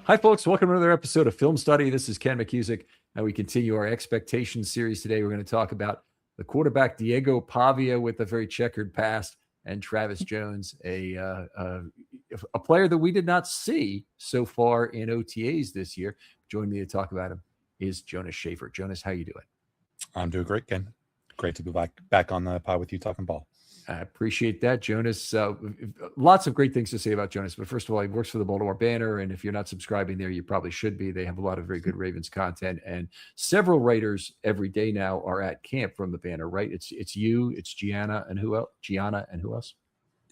Hi, folks. Welcome to another episode of Film Study. This is Ken McKusick, and we continue our expectations series today. We're going to talk about the quarterback Diego Paia with a very checkered past, and Travis Jones, a player that we did not see so far in OTAs this year. Joining me to talk about him is Jonas Schaefer. Jonas, how you doing? I'm doing great, Ken. Great to be back on the pod with you talking ball. I appreciate that, Jonas. Lots of great things to say about Jonas. But first of all, he works for the Baltimore Banner. And if you're not subscribing there, you probably should be. They have a lot of very good Ravens content. And several writers every day now are at camp from the Banner, right? It's you, it's Gianna, and who else?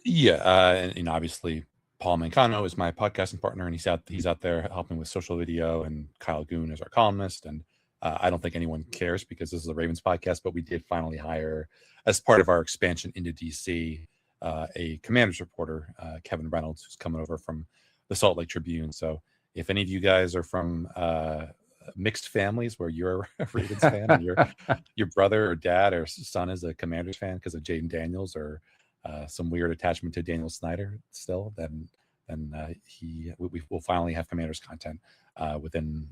Yeah. And obviously, Paul Mancano is my podcasting partner, and he's out there helping with social video. And Kyle Goon is our columnist. And I don't think anyone cares because this is a Ravens podcast, but we did finally hire, as part of our expansion into DC, a Commanders reporter, Kevin Reynolds, who's coming over from the Salt Lake Tribune. So if any of you guys are from mixed families where you're a Ravens fan and your brother or dad or son is a Commanders fan because of Jaden Daniels or some weird attachment to Daniel Snyder still, then we will finally have Commanders content within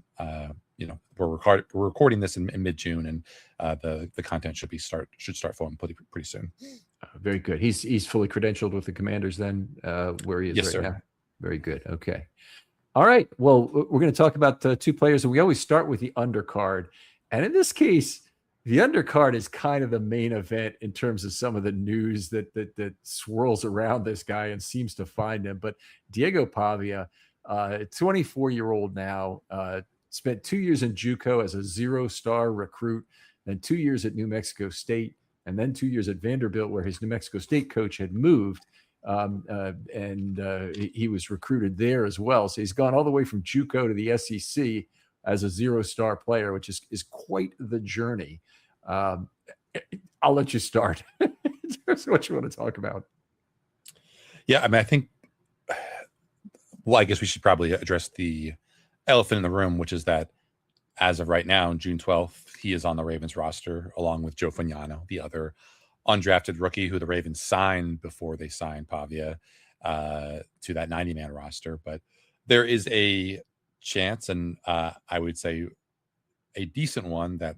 we're recording this in mid-June, and the content should start flowing pretty soon. Very good. He's fully credentialed with the Commanders then, where he is yes, right sir. now. Very good. Okay. All right. Well, we're going to talk about two players, and we always start with the undercard. And in this case, the undercard is kind of the main event in terms of some of the news that swirls around this guy and seems to find him. But Diego Paia, 24-year-old now, spent 2 years in JUCO as a 0-star recruit, then 2 years at New Mexico State, and then 2 years at Vanderbilt, where his New Mexico State coach had moved, and he was recruited there as well. So he's gone all the way from JUCO to the SEC as a 0-star player, which is quite the journey. I'll let you start. What you want to talk about? Yeah, I mean, I think, well, I guess we should probably address the elephant in the room, which is that as of right now, on June 12th, he is on the Ravens roster along with Joe Fagnano, the other undrafted rookie who the Ravens signed before they signed Pavia to that 90-man roster. But there is a chance, and I would say a decent one, that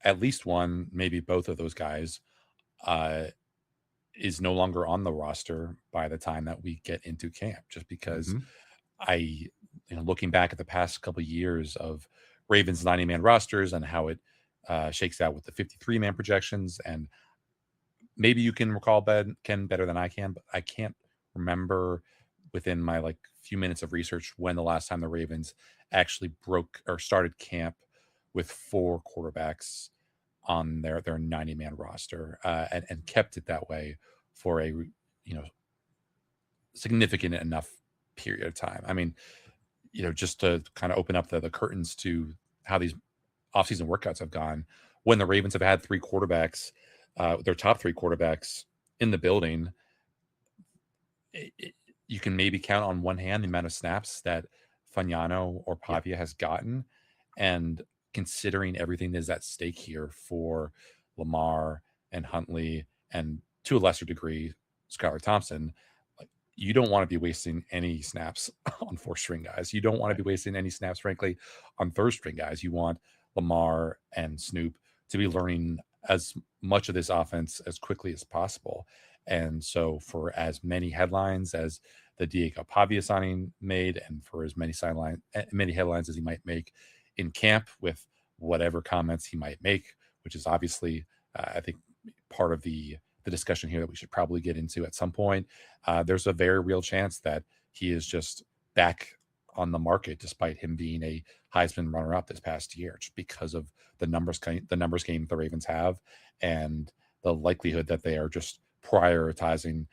at least one, maybe both of those guys is no longer on the roster by the time that we get into camp, just because looking back at the past couple of years of Ravens 90-man rosters and how it shakes out with the 53-man projections, and maybe you can recall, Ken, better than I can, but I can't remember within my few minutes of research when the last time the Ravens actually broke or started camp with 4 quarterbacks on their 90-man roster and kept it that way for a significant enough period of time. I mean, just to kind of open up the curtains to how these offseason workouts have gone, when the Ravens have had 3 quarterbacks, their top 3 quarterbacks in the building, you can maybe count on one hand the amount of snaps that Fagnano or Pavia has gotten. And considering everything that is at stake here for Lamar and Huntley, and to a lesser degree, Skylar Thompson, you don't want to be wasting any snaps on 4th-string guys. You don't want to be wasting any snaps, frankly, on 3rd-string guys. You want Lamar and Snoop to be learning as much of this offense as quickly as possible. And so for as many headlines as the Diego Paia signing made, and for as many headlines as he might make in camp with whatever comments he might make, which is obviously, I think, part of the discussion here that we should probably get into at some point, there's a very real chance that he is just back on the market, despite him being a Heisman runner-up this past year, just because of the numbers game the Ravens have, and the likelihood that they are just prioritizing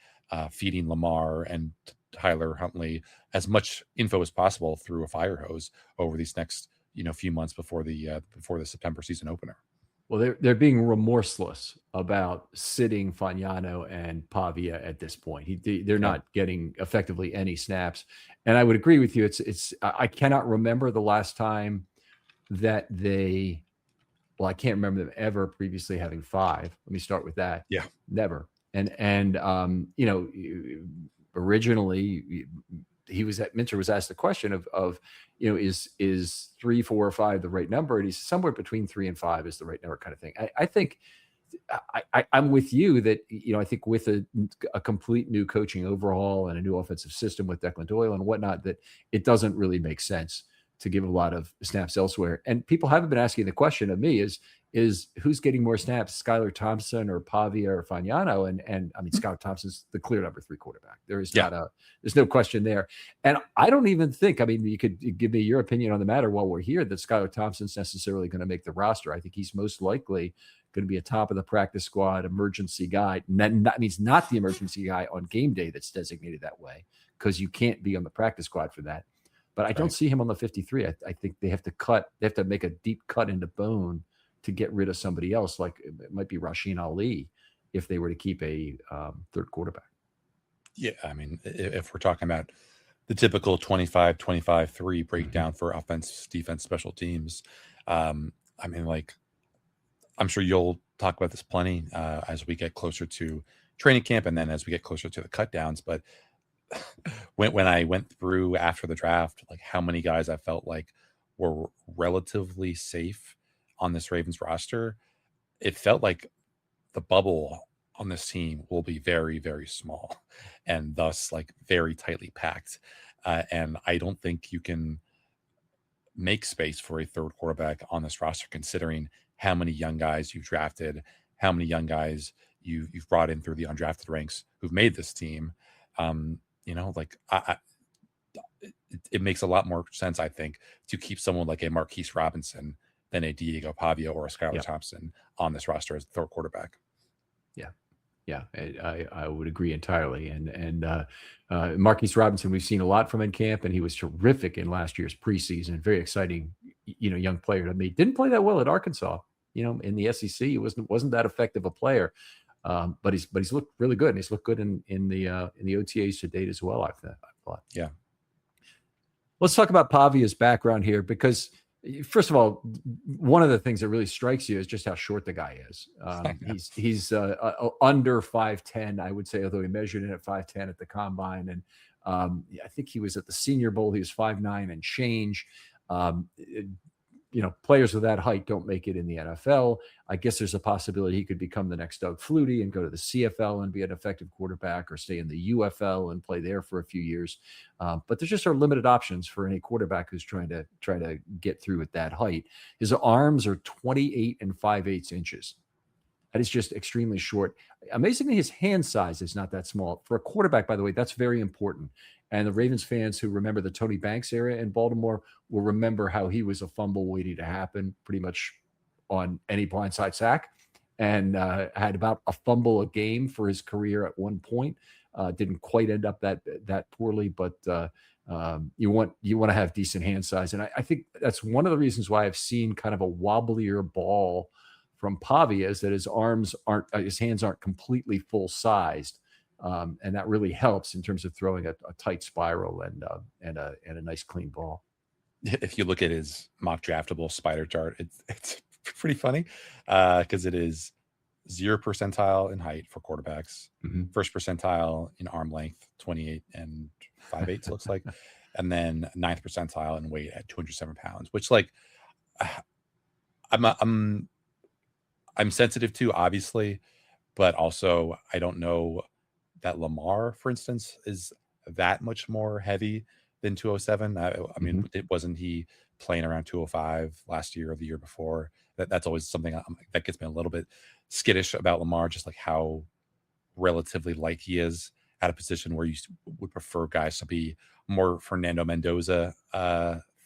feeding Lamar and Tyler Huntley as much info as possible through a fire hose over these next few months before the September season opener. Well, they're being remorseless about sitting Fagnano and Pavia at this point. They're not getting effectively any snaps, and I would agree with you. I cannot remember the last time that they. Well, I can't remember them ever previously having 5. Let me start with that. Yeah, never. And originally Minter was asked the question of is 3, 4, or 5 the right number, and he's somewhere between 3 and 5 is the right number, kind of thing. I think I'm with you that I think with a complete new coaching overhaul and a new offensive system with Declan Doyle and whatnot, that it doesn't really make sense to give a lot of snaps elsewhere. And people haven't been asking the question of me is who's getting more snaps, Skylar Thompson or Pavia or Fagnano? And I mean, Skylar Thompson's the clear number 3 quarterback. There's no question there. And I don't even think, I mean, you could give me your opinion on the matter while we're here, that Skylar Thompson's necessarily going to make the roster. I think he's most likely going to be a top of the practice squad emergency guy. And that means not the emergency guy on game day that's designated that way, because you can't be on the practice squad for that. But I don't see him on the 53. I think they have to make a deep cut into bone to get rid of somebody else. Like it might be Rasheen Ali if they were to keep a third quarterback. Yeah. I mean, if we're talking about the typical 25-25-3 breakdown for offense, defense, special teams, I mean, like, I'm sure you'll talk about this plenty as we get closer to training camp and then as we get closer to the cut downs. But when I went through after the draft, like how many guys I felt like were relatively safe on this Ravens roster, it felt like the bubble on this team will be very, very small and thus like very tightly packed. And I don't think you can make space for a third quarterback on this roster, considering how many young guys you've drafted, how many young guys you've brought in through the undrafted ranks who've made this team. It makes a lot more sense, I think, to keep someone like a Marquise Robinson than a Diego Paia or a Skylar Thompson on this roster as a third quarterback. Yeah, I would agree entirely. And Marquise Robinson, we've seen a lot from in camp, and he was terrific in last year's preseason. Very exciting, young player to me. Didn't play that well at Arkansas. In the SEC, he wasn't that effective a player. But he's looked really good, and he's looked good in the OTAs to date as well, I thought. Yeah. Let's talk about Pavia's background here, because first of all, one of the things that really strikes you is just how short the guy is. He's under 5'10", I would say, although he measured in at 5'10" at the combine. And I think he was at the Senior Bowl. He was 5'9" and change. Players of that height don't make it in the NFL. I guess there's a possibility he could become the next Doug Flutie and go to the CFL and be an effective quarterback, or stay in the UFL and play there for a few years. But there just are limited options for any quarterback who's trying to get through at that height. His arms are 28 5/8 inches. That is just extremely short. Amazingly, his hand size is not that small. For a quarterback, by the way, that's very important. And the Ravens fans who remember the Tony Banks era in Baltimore will remember how he was a fumble waiting to happen pretty much on any blindside sack, and had about a fumble a game for his career at one point. Didn't quite end up that poorly, but you want to have decent hand size. And I think that's one of the reasons why I've seen kind of a wobblier ball from Pavia, is that his hands aren't completely full sized. And that really helps in terms of throwing a tight spiral and a nice clean ball. If you look at his mock draftable spider chart, it's pretty funny because it is 0 percentile in height for quarterbacks, first percentile in arm length, 28 5/8 looks like, and then 9th percentile in weight at 207 pounds, which like I'm sensitive to, obviously, but also I don't know that Lamar, for instance, is that much more heavy than 207. I mean, wasn't he playing around 205 last year or the year before? That's always something that gets me a little bit skittish about Lamar, just like how relatively light he is at a position where you would prefer guys to be more Fernando Mendoza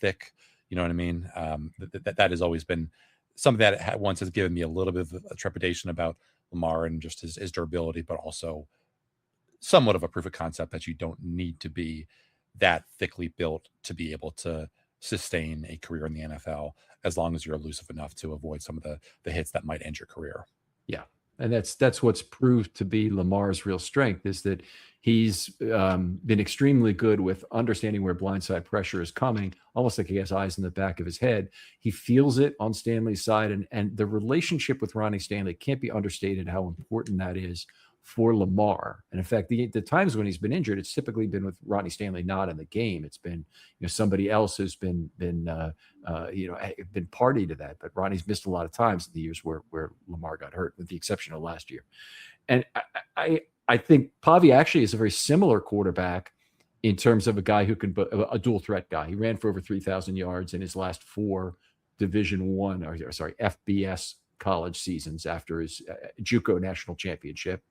thick. You know what I mean? That has always been something that once has given me a little bit of a trepidation about Lamar and just his durability, but also somewhat of a proof of concept that you don't need to be that thickly built to be able to sustain a career in the NFL, as long as you're elusive enough to avoid some of the hits that might end your career. Yeah. And that's what's proved to be Lamar's real strength, is that he's been extremely good with understanding where blindside pressure is coming, almost like he has eyes in the back of his head. He feels it on Stanley's side, and the relationship with Ronnie Stanley can't be understated how important that is for Lamar. And in fact, the times when he's been injured, it's typically been with Ronnie Stanley not in the game. It's been somebody else who's been party to that. But Ronnie's missed a lot of times in the years where Lamar got hurt, with the exception of last year. And I think Pavia actually is a very similar quarterback in terms of a guy who can, a dual threat guy. He ran for over 3,000 yards in his last 4 FBS college seasons after his JUCO national championship.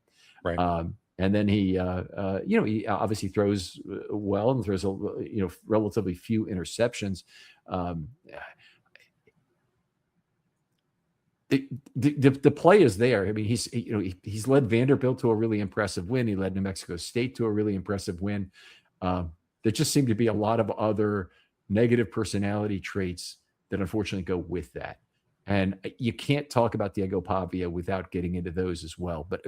Right. And then he obviously throws well and throws relatively few interceptions. The play is there. I mean, he's led Vanderbilt to a really impressive win. He led New Mexico State to a really impressive win. There just seem to be a lot of other negative personality traits that unfortunately go with that. And you can't talk about Diego Paia without getting into those as well. But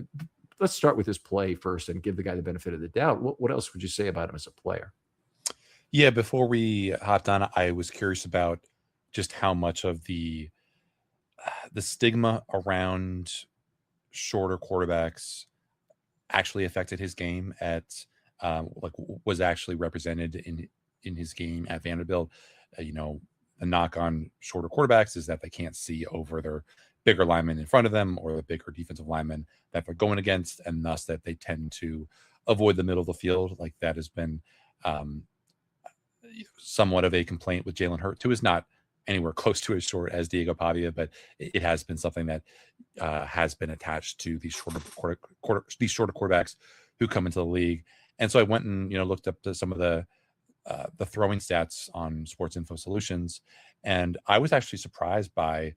let's start with his play first and give the guy the benefit of the doubt. What else would you say about him as a player? Yeah, before we hopped on, I was curious about just how much of the stigma around shorter quarterbacks actually affected his game was actually represented in his game at Vanderbilt. The knock on shorter quarterbacks is that they can't see over their bigger linemen in front of them or the bigger defensive linemen that they're going against, and thus that they tend to avoid the middle of the field. Like that has been somewhat of a complaint with Jalen Hurts, who is not anywhere close to as short as Diego Paia, but it has been something that has been attached to these shorter quarterbacks who come into the league. And so I went and looked up to some of the throwing stats on Sports Info Solutions, and I was actually surprised by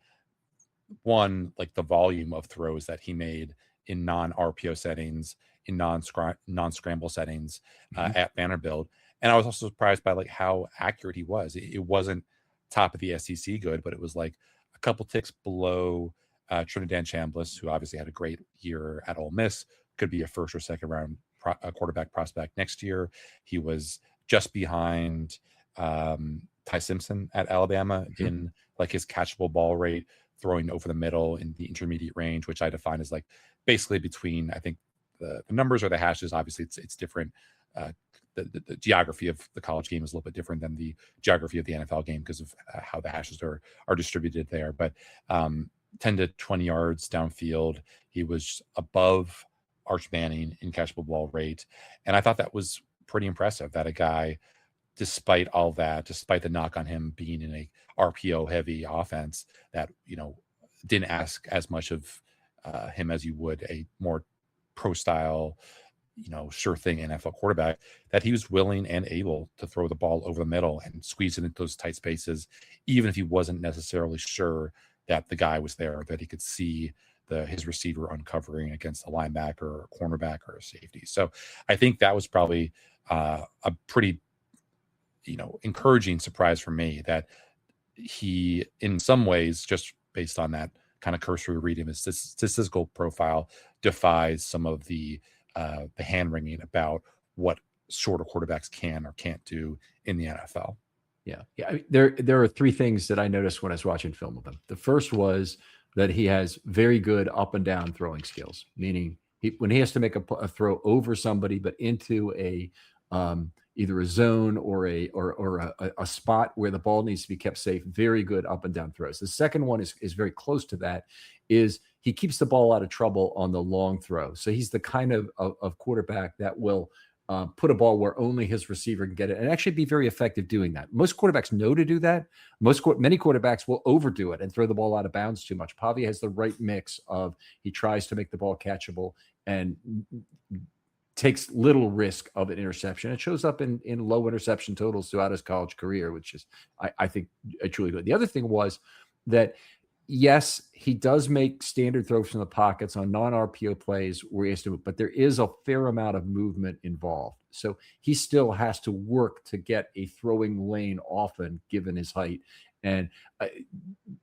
one, like the volume of throws that he made in non-RPO settings, in non-scramble settings at Vanderbilt, and I was also surprised by like how accurate he was. It wasn't top of the SEC good, but it was like a couple ticks below Trinidad Chambliss, who obviously had a great year at Ole Miss, could be a first or second round quarterback prospect next year. He was just behind Ty Simpson at Alabama in like his catchable ball rate, throwing over the middle in the intermediate range, which I define as like basically between, I think the numbers or the hashes, obviously it's different. The geography of the college game is a little bit different than the geography of the NFL game because of how the hashes are distributed there. But 10 to 20 yards downfield, he was above Arch Manning in catchable ball rate. And I thought that was pretty impressive that a guy, despite all that, despite the knock on him being in a RPO heavy offense that, didn't ask as much of him as you would a more pro style, sure thing NFL quarterback, that he was willing and able to throw the ball over the middle and squeeze it into those tight spaces, even if he wasn't necessarily sure that the guy was there, that he could see his receiver uncovering against a linebacker or a cornerback or a safety. So I think that was probably a pretty, encouraging surprise for me that he, in some ways, just based on that kind of cursory reading, his statistical profile defies some of the hand wringing about what shorter quarterbacks can or can't do in the NFL. Yeah. I mean, there are 3 things that I noticed when I was watching film of him. The first was that he has very good up and down throwing skills, meaning when he has to make a throw over somebody, but into either a zone or a spot where the ball needs to be kept safe, very good up and down throws. The second one is very close to that, is he keeps the ball out of trouble on the long throw. So he's the kind of quarterback that will put a ball where only his receiver can get it and actually be very effective doing that. Most quarterbacks know to do that. Many quarterbacks will overdo it and throw the ball out of bounds too much. Pavia has the right mix of, he tries to make the ball catchable and takes little risk of an interception. It shows up in low interception totals throughout his college career, which is, I think, truly good. The other thing was that, yes, he does make standard throws from the pockets on non-RPO plays where he has to move, but there is a fair amount of movement involved. So he still has to work to get a throwing lane often, given his height. And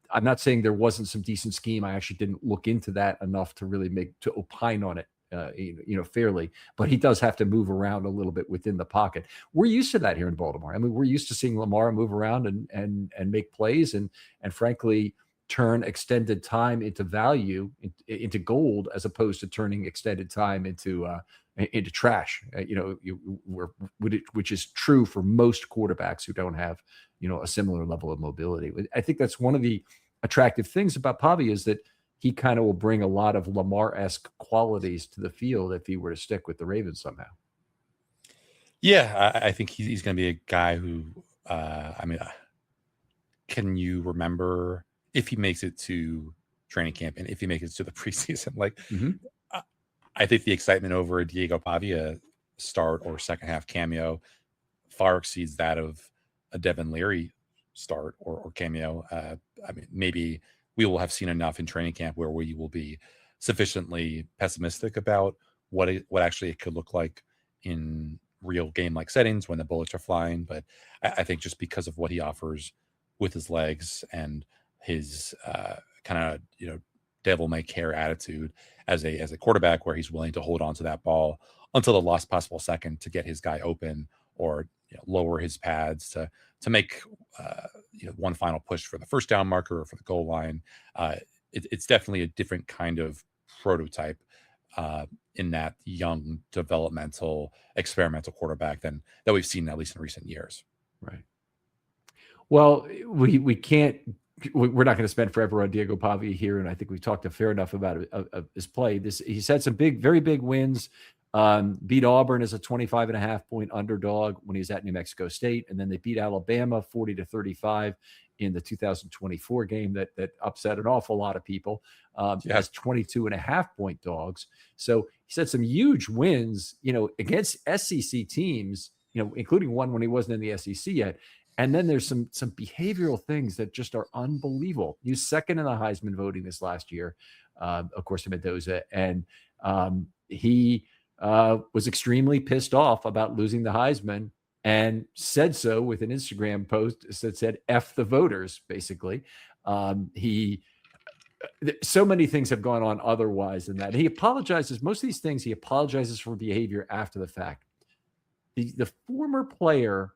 I'm not saying there wasn't some decent scheme. I actually didn't look into that enough to really to opine on it, fairly, but he does have to move around a little bit within the pocket. We're used to that here in Baltimore. I mean, we're used to seeing Lamar move around and make plays. And frankly, turn extended time into value, into gold, as opposed to turning extended time into trash. Which is true for most quarterbacks who don't have a similar level of mobility. I think that's one of the attractive things about Pavia, is that he kind of will bring a lot of Lamar-esque qualities to the field if he were to stick with the Ravens somehow. Yeah, I think he's going to be a guy who, can you remember if he makes it to training camp and if he makes it to the preseason? Like, I think the excitement over a Diego Pavia start or second half cameo far exceeds that of a Devin Leary start or cameo. Maybe we will have seen enough in training camp where we will be sufficiently pessimistic about what actually it could look like in real game-like settings when the bullets are flying. But I think just because of what he offers with his legs and his kind of devil may care attitude as a quarterback, where he's willing to hold on to that ball until the last possible second to get his guy open, or lower his pads to make one final push for the first down marker or for the goal line. It's definitely a different kind of prototype in that young, developmental, experimental quarterback that we've seen, at least in recent years. Right. Well, we can't. We're not going to spend forever on Diego Pavia here, and I think we've talked a fair enough about his play. He's had some very big wins. Beat Auburn as a 25.5-point underdog when he was at New Mexico State, and then they beat Alabama 40-35 in the 2024 game that upset an awful lot of people. As 22.5-point dogs. So he's had some huge wins, against SEC teams, including one when he wasn't in the SEC yet. And then there's some behavioral things that just are unbelievable. He was second in the Heisman voting this last year, of course, to Mendoza. And he was extremely pissed off about losing the Heisman, and said so with an Instagram post that said "F the voters," basically. So many things have gone on otherwise than that. And he apologizes. Most of these things, he apologizes for behavior after the fact. The former player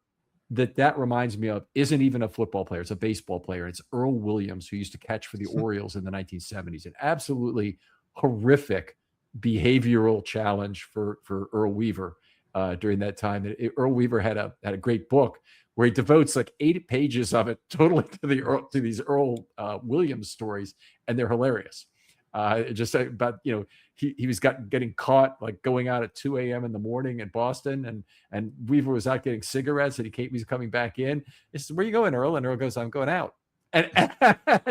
that reminds me of isn't even a football player. It's a baseball player. It's Earl Williams, who used to catch for the Orioles in the 1970s. An absolutely horrific behavioral challenge for Earl Weaver during that time. Earl Weaver had a great book where he devotes like 8 pages of it totally to these Earl Williams stories, and they're hilarious. Just about, he was getting caught like going out at 2 a.m. in the morning in Boston, and Weaver was out getting cigarettes, and he was coming back in. He says, "Where you going, Earl?" And Earl goes, "I'm going out." And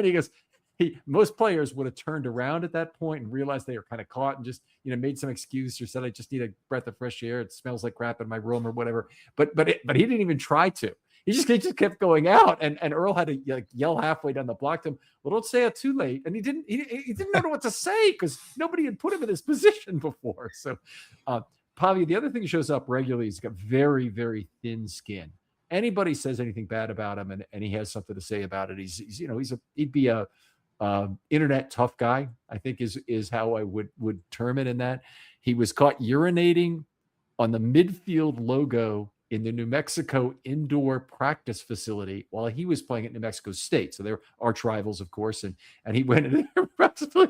he goes, most players would have turned around at that point and realized they were kind of caught and just, made some excuse or said, "I just need a breath of fresh air. It smells like crap in my room," or whatever. But he didn't even try to. He just kept going out, and Earl had to yell halfway down the block to him, "Well, don't say it too late." And he didn't know what to say because nobody had put him in this position before. So Pavia, the other thing that shows up regularly, he's got very, very thin skin. Anybody says anything bad about him, and he has something to say about it, he'd be a internet tough guy, I think is how I would term it. In that he was caught urinating on the midfield logo in the New Mexico indoor practice facility while he was playing at New Mexico State. So they're arch rivals, of course. And he went in there.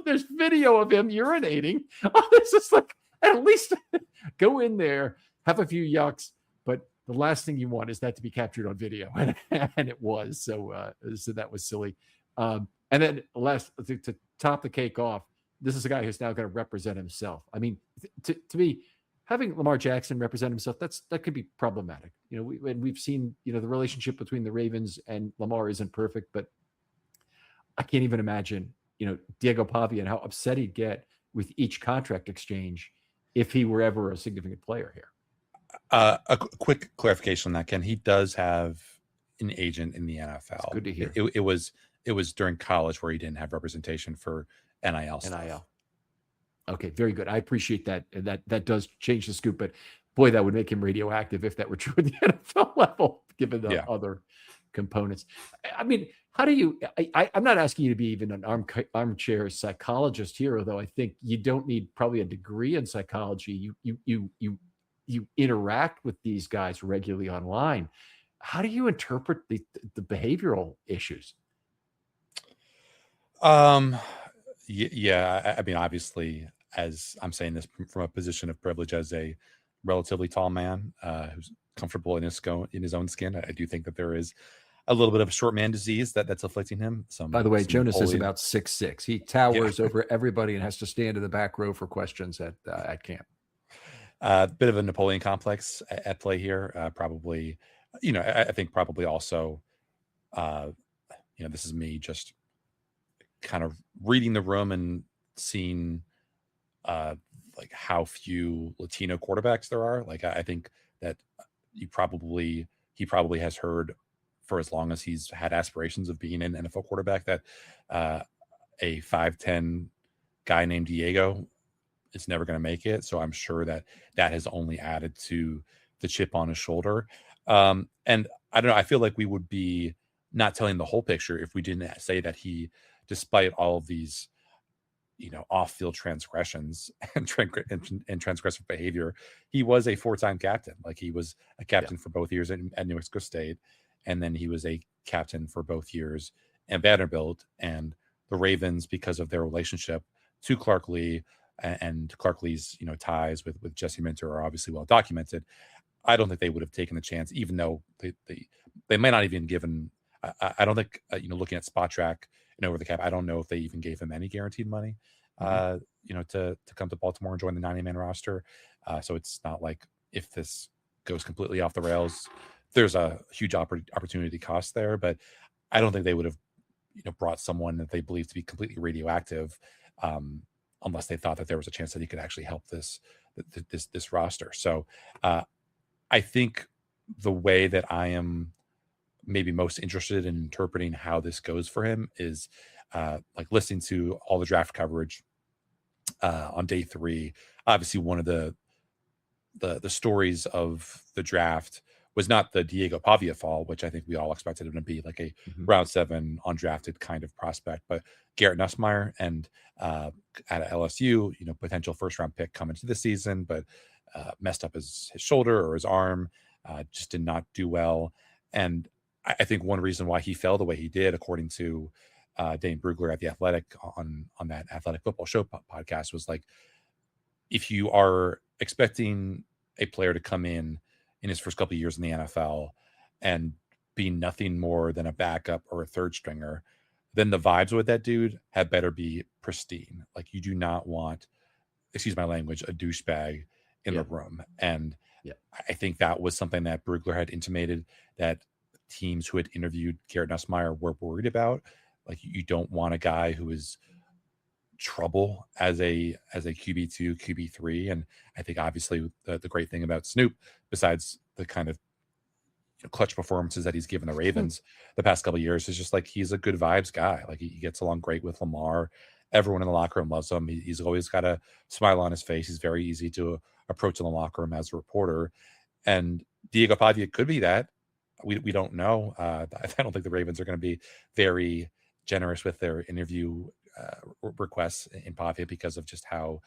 There's video of him urinating. Oh, this is like, at least go in there, have a few yucks. But the last thing you want is that to be captured on video. And it was. So that was silly. And then to top the cake off, this is a guy who's now going to represent himself. I mean, to me, having Lamar Jackson represent himself, that could be problematic. We've seen, the relationship between the Ravens and Lamar isn't perfect, but I can't even imagine, Diego Paia and how upset he'd get with each contract exchange if he were ever a significant player here. A quick clarification on that, Ken. He does have an agent in the NFL. It's good to hear. It was during college where he didn't have representation for NIL stuff. NIL. Okay, very good. I appreciate that. That does change the scoop, but boy, that would make him radioactive if that were true at the NFL level, given the other components. I mean, how do you? I'm not asking you to be even an armchair psychologist here, although I think you don't need probably a degree in psychology. You interact with these guys regularly online. How do you interpret the behavioral issues? Yeah. I mean, obviously, as I'm saying this from a position of privilege as a relatively tall man who's comfortable in his own skin, I do think that there is a little bit of a short man disease that's afflicting him. By the way, Some Jonas is Napoleon. about 6'6". He Yeah. towers over everybody and has to stand in the back row for questions at camp. Bit of a Napoleon complex at play here. Probably, I think probably also, uh, this is me just kind of reading the room and seeing uh, like how few Latino quarterbacks there are. Like I think that he probably has heard for as long as he's had aspirations of being an NFL quarterback that uh, a 5'10" guy named Diego is never going to make it. So I'm sure that has only added to the chip on his shoulder. And I don't know. I feel like we would be not telling the whole picture if we didn't say that he, despite all of these, off-field transgressions and transgressive behavior, he was a four-time captain. Like he was a captain for both years at New Mexico State, and then he was a captain for both years at Vanderbilt. And the Ravens, because of their relationship to Clark Lee and Clark Lee's ties with Jesse Minter are obviously well documented. I don't think they would have taken the chance, even though they might not even given. I don't think looking at Spot Track and Over the Cap, I don't know if they even gave him any guaranteed money. To come to Baltimore and join the 90-man roster. So it's not like if this goes completely off the rails, there's a huge opportunity cost there. But I don't think they would have brought someone that they believe to be completely radioactive. Unless they thought that there was a chance that he could actually help this roster. So I think the way that I am maybe most interested in interpreting how this goes for him is like listening to all the draft coverage on day 3. Obviously, one of the stories of the draft was not the Diego Pavia fall, which I think we all expected him to be like a round 7 undrafted kind of prospect, but Garrett Nussmeier and out of LSU, potential first round pick coming to the season, but messed up his shoulder or his arm, just did not do well. And I think one reason why he fell the way he did, according to Dane Brugler at The Athletic on that Athletic Football Show podcast, was like, if you are expecting a player to come in his first couple of years in the NFL and be nothing more than a backup or a third stringer, then the vibes with that dude had better be pristine. Like you do not want, excuse my language, a douchebag in the room. And I think that was something that Brugler had intimated that teams who had interviewed Garrett Nussmeier were worried about. Like you don't want a guy who is trouble as a QB2, QB3. And I think obviously the great thing about Snoop, besides the kind of clutch performances that he's given the Ravens the past couple of years, is just like he's a good vibes guy. Like he gets along great with Lamar. Everyone in the locker room loves him. He's always got a smile on his face. He's very easy to approach in the locker room as a reporter. And Diego Pavia could be that. We don't know. I don't think the Ravens are going to be very generous with their interview requests in Pavia because of just how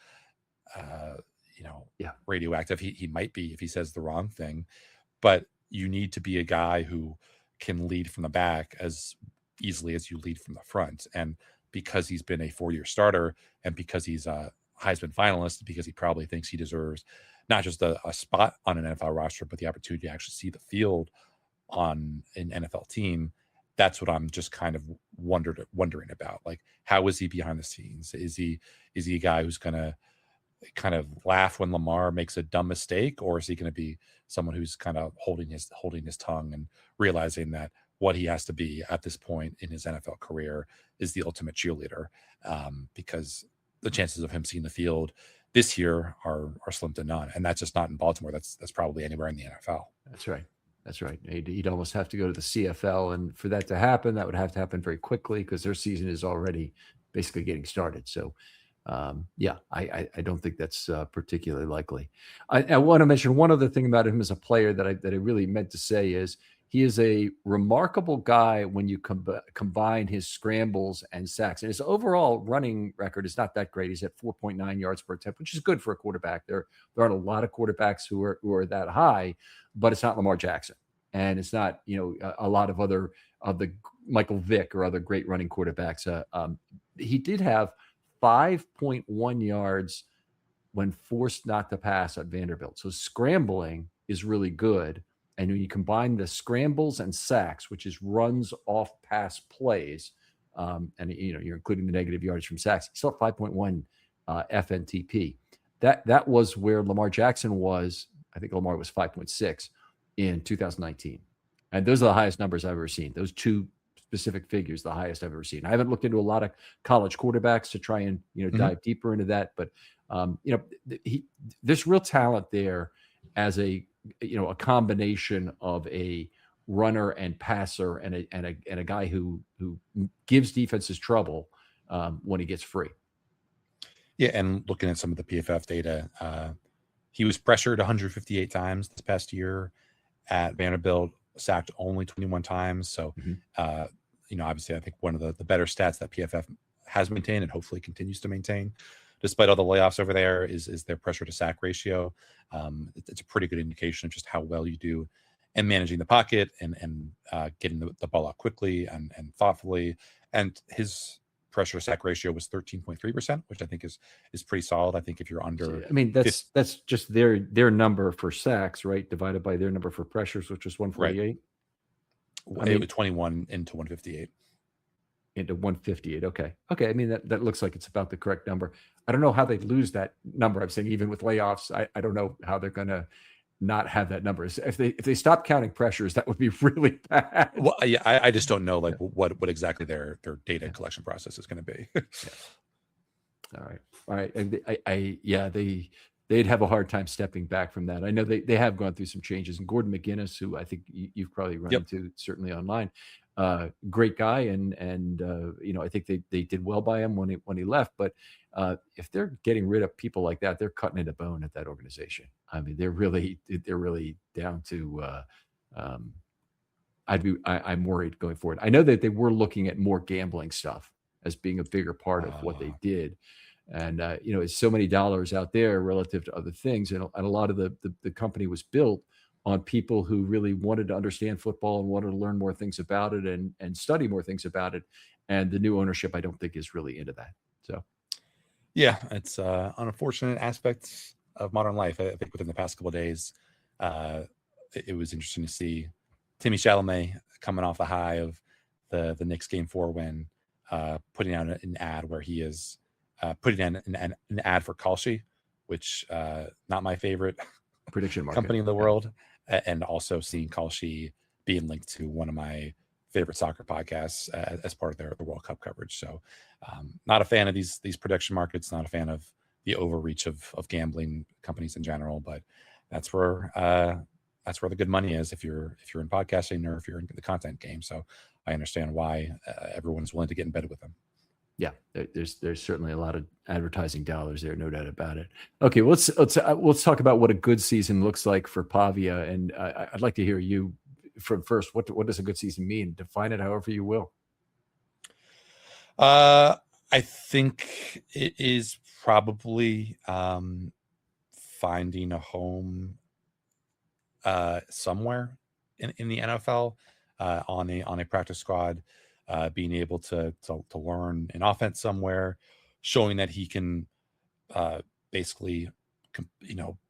radioactive he might be if he says the wrong thing. But you need to be a guy who can lead from the back as easily as you lead from the front. And because he's been a 4-year starter and because he's a Heisman finalist, because he probably thinks he deserves not just a spot on an NFL roster, but the opportunity to actually see the field on an NFL team. That's what I'm just kind of wondering about. Like, how is he behind the scenes? Is he a guy who's going to kind of laugh when Lamar makes a dumb mistake, or is he going to be someone who's kind of holding his tongue and realizing that what he has to be at this point in his NFL career is the ultimate cheerleader? Because the chances of him seeing the field this year are slim to none, and that's just not in Baltimore. That's probably anywhere in the NFL. That's right. That's right. He'd almost have to go to the CFL, and for that to happen, that would have to happen very quickly because their season is already basically getting started. So, I don't think that's particularly likely. I want to mention one other thing about him as a player that I really meant to say is he is a remarkable guy when you combine his scrambles and sacks. And his overall running record is not that great. He's at 4.9 yards per attempt, which is good for a quarterback. There aren't a lot of quarterbacks who are that high, but it's not Lamar Jackson. And it's not, a lot of the Michael Vick or other great running quarterbacks. he did have 5.1 yards when forced not to pass at Vanderbilt. So scrambling is really good. And when you combine the scrambles and sacks, which is runs off pass plays, and you're including the negative yards from sacks, he still at 5.1 FNTP. That was where Lamar Jackson was. I think Lamar was 5.6 in 2019. And those are the highest numbers I've ever seen. Those two specific figures, the highest I've ever seen. I haven't looked into a lot of college quarterbacks to try and dive deeper into that, but there's real talent there as a combination of a runner and passer and a guy who gives defenses trouble when he gets free. Yeah, and looking at some of the PFF data, he was pressured 158 times this past year at Vanderbilt, sacked only 21 times. So, obviously, I think one of the better stats that PFF has maintained and hopefully continues to maintain, despite all the layoffs over there, is their pressure to sack ratio. It's a pretty good indication of just how well you do in managing the pocket and getting the ball out quickly and thoughtfully. And his pressure to sack ratio was 13.3%, which I think is pretty solid. I think if you're under, I mean, that's just their number for sacks, right? Divided by their number for pressures, which was 148. Right. It was 21 into 158. Into 158. Okay. I mean, that looks like it's about the correct number. I don't know how they lose that number. I'm saying even with layoffs, I don't know how they're going to not have that number. If they stop counting pressures, that would be really bad. Well, yeah, I just don't know what exactly their data collection process is going to be. All right. And they'd have a hard time stepping back from that. I know they have gone through some changes. And Gordon McGuinness, who I think you've probably run into certainly online, great guy, and I think they did well by him when he left. But if they're getting rid of people like that, they're cutting into bone at that organization. I mean, they're really down to. I'm worried going forward. I know that they were looking at more gambling stuff as being a bigger part of what they did. And, it's so many dollars out there relative to other things. And a lot of the company was built on people who really wanted to understand football and wanted to learn more things about it and study more things about it. And the new ownership, I don't think, is really into that. So, yeah, it's unfortunate aspects of modern life. I think within the past couple of days, it was interesting to see Timmy Chalamet coming off the high of the Knicks Game 4 win, putting out an ad where he is putting in an ad for Kalshi, which not my favorite prediction market company in the world, and also seeing Kalshi being linked to one of my favorite soccer podcasts as part of their World Cup coverage. So not a fan of these prediction markets, not a fan of the overreach of gambling companies in general, but that's where the good money is if you're in podcasting or if you're in the content game. So I understand why everyone's willing to get in bed with them. Yeah, there's certainly a lot of advertising dollars there, no doubt about it. Okay, let's talk about what a good season looks like for Pavia, and I'd like to hear you from first. What does a good season mean? Define it however you will. I think it is probably finding a home somewhere in the NFL on a practice squad. Being able to learn an offense somewhere, showing that he can basically,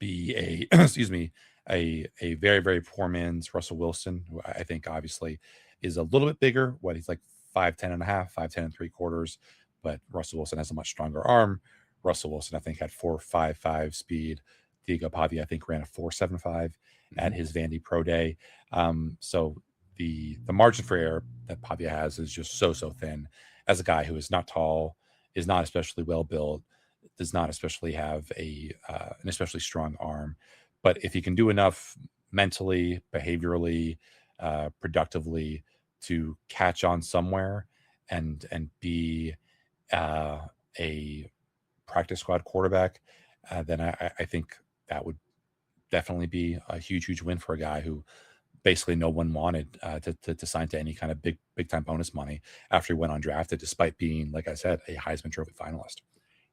be a a very, very poor man's Russell Wilson, who I think obviously is a little bit bigger. He's like 5'10 and a half, 5'10 and 3/4, but Russell Wilson has a much stronger arm. Russell Wilson, I think, had 4.55 speed. Diego Paia, I think, ran a 4.75 at his Vandy Pro Day. So the margin for error that Pavia has is just so thin. As a guy who is not tall, is not especially well built, does not especially have an especially strong arm, but if he can do enough mentally, behaviorally, productively to catch on somewhere and be a practice squad quarterback, then I think that would definitely be a huge win for a guy who basically no one wanted to sign to any kind of big time bonus money after he went undrafted, despite being, like I said, a Heisman Trophy finalist.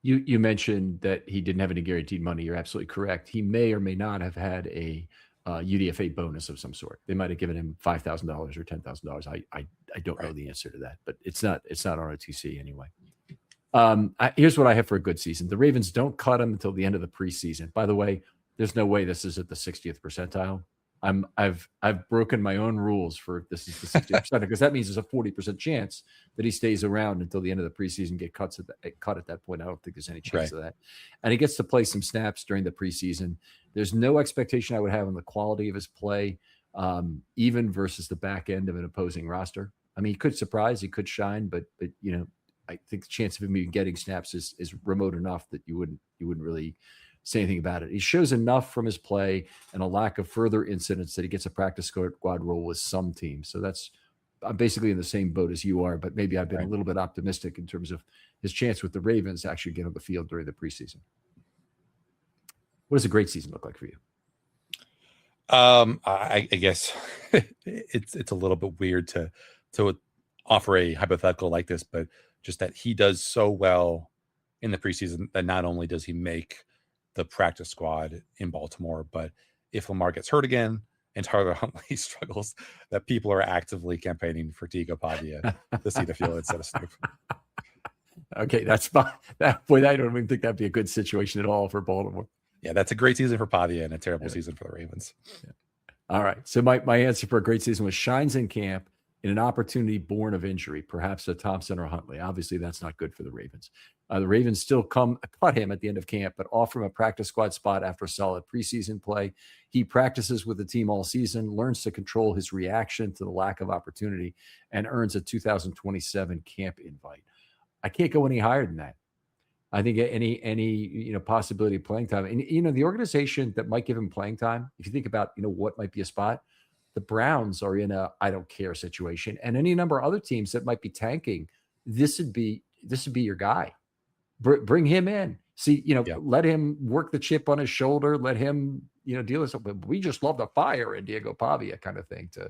You mentioned that he didn't have any guaranteed money. You're absolutely correct. He may or may not have had a UDFA bonus of some sort. They might have given him $5,000 or $10,000. I don't know the answer to that, but it's not ROTC anyway. Here's what I have for a good season. The Ravens don't cut him until the end of the preseason. By the way, there's no way this is at the 60th percentile. I've broken my own rules for this is the 60th percent because that means there's a 40% chance that he stays around until the end of the preseason, get cut at that point. I don't think there's any chance of that. And he gets to play some snaps during the preseason. There's no expectation I would have on the quality of his play, even versus the back end of an opposing roster. I mean, he could surprise, he could shine, but I think the chance of him even getting snaps is remote enough that you wouldn't really say anything about it. He shows enough from his play and a lack of further incidents that he gets a practice squad role with some teams. So I'm basically in the same boat as you are, but maybe I've been a little bit optimistic in terms of his chance with the Ravens to actually get on the field during the preseason. What does a great season look like for you? I guess it's a little bit weird to offer a hypothetical like this, but just that he does so well in the preseason that not only does he make the practice squad in Baltimore, but if Lamar gets hurt again and Tyler Huntley struggles, that people are actively campaigning for Diego Paia to see the field instead of Snoop. Okay, that's fine. Boy, I don't even think that'd be a good situation at all for Baltimore. Yeah, that's a great season for Pavia and a terrible season for the Ravens. Yeah. All right. So my answer for a great season was shines in camp in an opportunity born of injury, perhaps a Thompson or Huntley. Obviously, that's not good for the Ravens. The Ravens still cut him at the end of camp, but offer him a practice squad spot after solid preseason play. He practices with the team all season, learns to control his reaction to the lack of opportunity, and earns a 2027 camp invite. I can't go any higher than that. I think any possibility of playing time, and the organization that might give him playing time, if you think about what might be a spot, the Browns are in a I don't care situation, and any number of other teams that might be tanking, this would be your guy. Bring him in. See, let him work the chip on his shoulder. Let him deal with something. We just love the fire in Diego Paia kind of thing to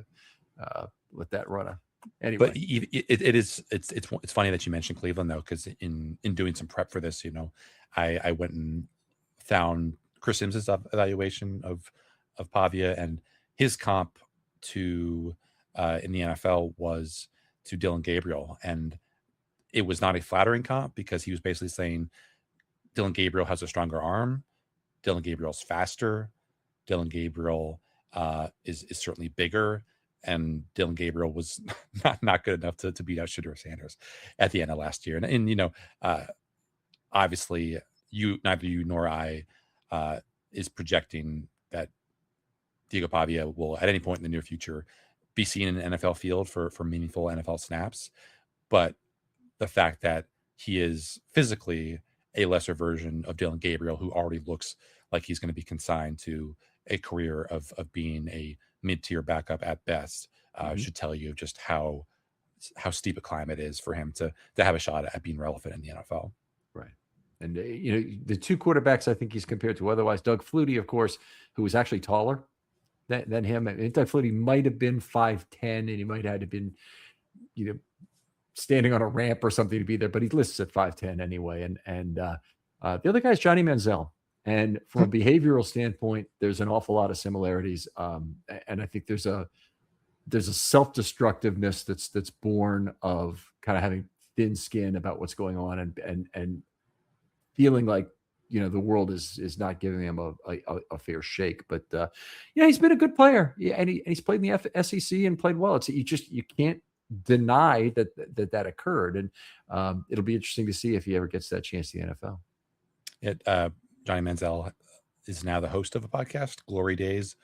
let that run. Anyway, but it's funny that you mentioned Cleveland though, because in doing some prep for this, I went and found Chris Sims's evaluation of Pavia, and his comp to in the NFL was to Dylan Gabriel, and it was not a flattering comp because he was basically saying Dylan Gabriel has a stronger arm, Dylan Gabriel's faster, Dylan Gabriel is certainly bigger. And Dylan Gabriel was not good enough to beat out Shedeur Sanders at the end of last year. And obviously, neither you nor I is projecting that Diego Paia will at any point in the near future be seen in an NFL field for meaningful NFL snaps. But the fact that he is physically a lesser version of Dylan Gabriel, who already looks like he's going to be consigned to a career of being a mid-tier backup at best, should tell you just how steep a climb it is for him to have a shot at being relevant in the NFL. Right. And the two quarterbacks I think he's compared to otherwise, Doug Flutie, of course, who was actually taller than him. And Doug Flutie might have been 5'10", and he might have been standing on a ramp or something to be there, but he lists at 5'10" anyway. And the other guy is Johnny Manziel. And from a behavioral standpoint, there's an awful lot of similarities. And I think there's a self-destructiveness that's born of kind of having thin skin about what's going on and feeling like, the world is not giving him a fair shake. But, he's been a good player. Yeah, and he's played in the SEC and played well. You can't deny that occurred. And it'll be interesting to see if he ever gets that chance in the NFL. Johnny Manziel is now the host of a podcast, Glory Days,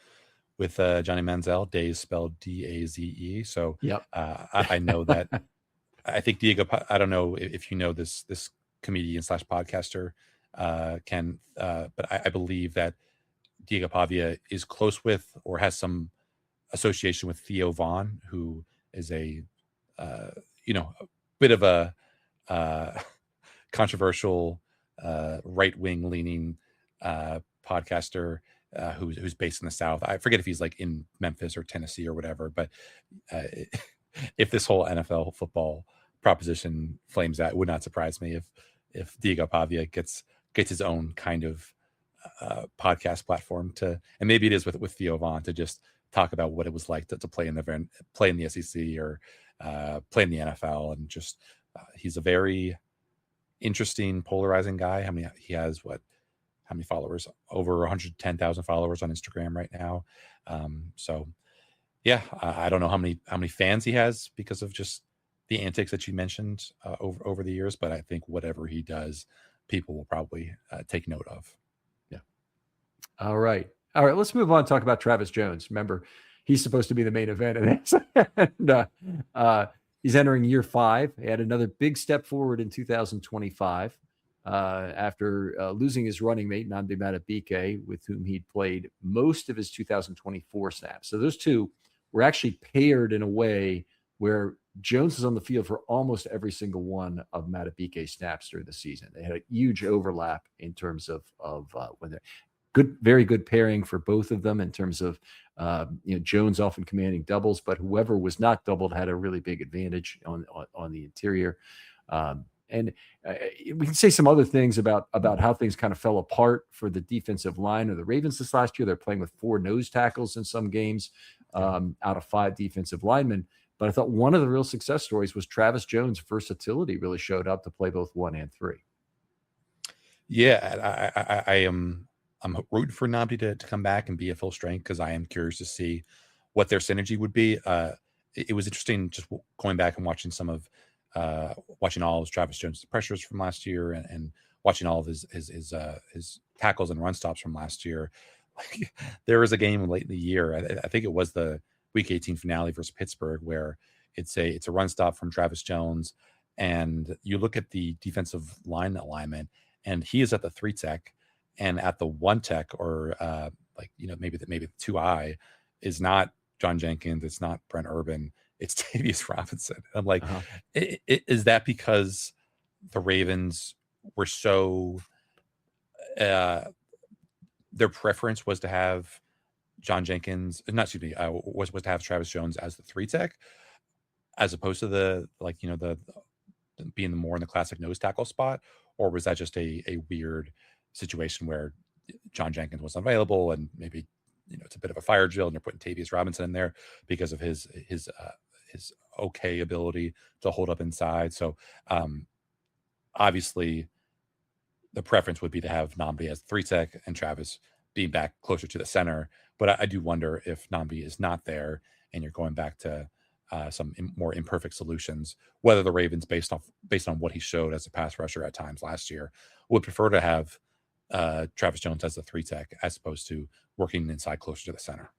with Johnny Manziel. Days spelled D-A-Z-E. So yep. I know that. I think Diego. I don't know if you know this comedian / podcaster, Ken, but I believe that Diego Paia is close with or has some association with Theo Vaughn, who is a bit of a controversial right-wing leaning podcaster who's based in the South. I forget if he's like in Memphis or Tennessee or whatever, but if this whole NFL football proposition flames out, it would not surprise me if Diego Paia gets his own kind of podcast platform and maybe it is with Theo Vaughn to just talk about what it was like to play in the SEC or play in the NFL, and just he's a very interesting, polarizing guy. He has how many followers? Over 110,000 followers on Instagram right now. So yeah, I don't know how many fans he has because of just the antics that you mentioned over the years, but I think whatever he does, people will probably take note of. Yeah. All right. All right. Let's move on and talk about Travis Jones. Remember, he's supposed to be the main event of this. He's entering year 5. He had another big step forward in 2025 after losing his running mate, Nnamdi Madubuike, with whom he'd played most of his 2024 snaps. So those two were actually paired in a way where Jones was on the field for almost every single one of Madubuike's snaps during the season. They had a huge overlap in terms of when they're good, very good pairing for both of them in terms of Jones often commanding doubles, but whoever was not doubled had a really big advantage on the interior. And we can say some other things about how things kind of fell apart for the defensive line of the Ravens this last year. They're playing with 4 nose tackles in some games out of 5 defensive linemen. But I thought one of the real success stories was Travis Jones' versatility really showed up to play both 1 and 3. Yeah, I'm rooting for Nnamdi to come back and be at full strength because I am curious to see what their synergy would be. It was interesting just going back and watching watching all of Travis Jones' pressures from last year and watching all of his tackles and run stops from last year. Like, there was a game late in the year, I think it was the Week 18 finale versus Pittsburgh, where it's a run stop from Travis Jones, and you look at the defensive line alignment, and he is at the 3 tech, and at the 1 tech, or maybe the 2 is not John Jenkins, it's not Brent Urban, it's Tavius Robinson. I'm like, is that because the Ravens were so their preference was to have John Jenkins, was to have Travis Jones as the 3 tech, as opposed to the being more in the classic nose tackle spot, or was that just a weird situation where John Jenkins wasn't available and maybe it's a bit of a fire drill and you're putting Tavius Robinson in there because of his okay ability to hold up inside? So obviously the preference would be to have Nnamdi as 3 tech and Travis being back closer to the center. But I do wonder if Nnamdi is not there and you're going back to some more imperfect solutions, whether the Ravens, based on what he showed as a pass rusher at times last year, would prefer to have Travis Jones as the 3 tech as opposed to working inside closer to the center.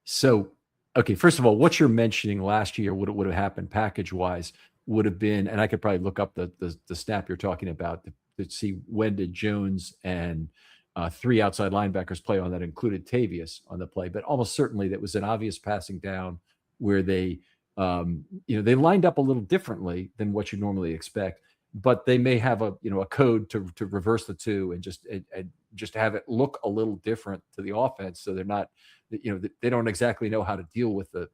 So, okay, first of all, what you're mentioning last year, what would have happened package wise would have been, and I could probably look up the snap you're talking about to see when did Jones and 3 outside linebackers play on that included Tavius on the play, but almost certainly that was an obvious passing down where they they lined up a little differently than what you normally expect, but they may have a code to reverse the 2 and just have it look a little different to the offense, so they're not they don't exactly know how to deal with the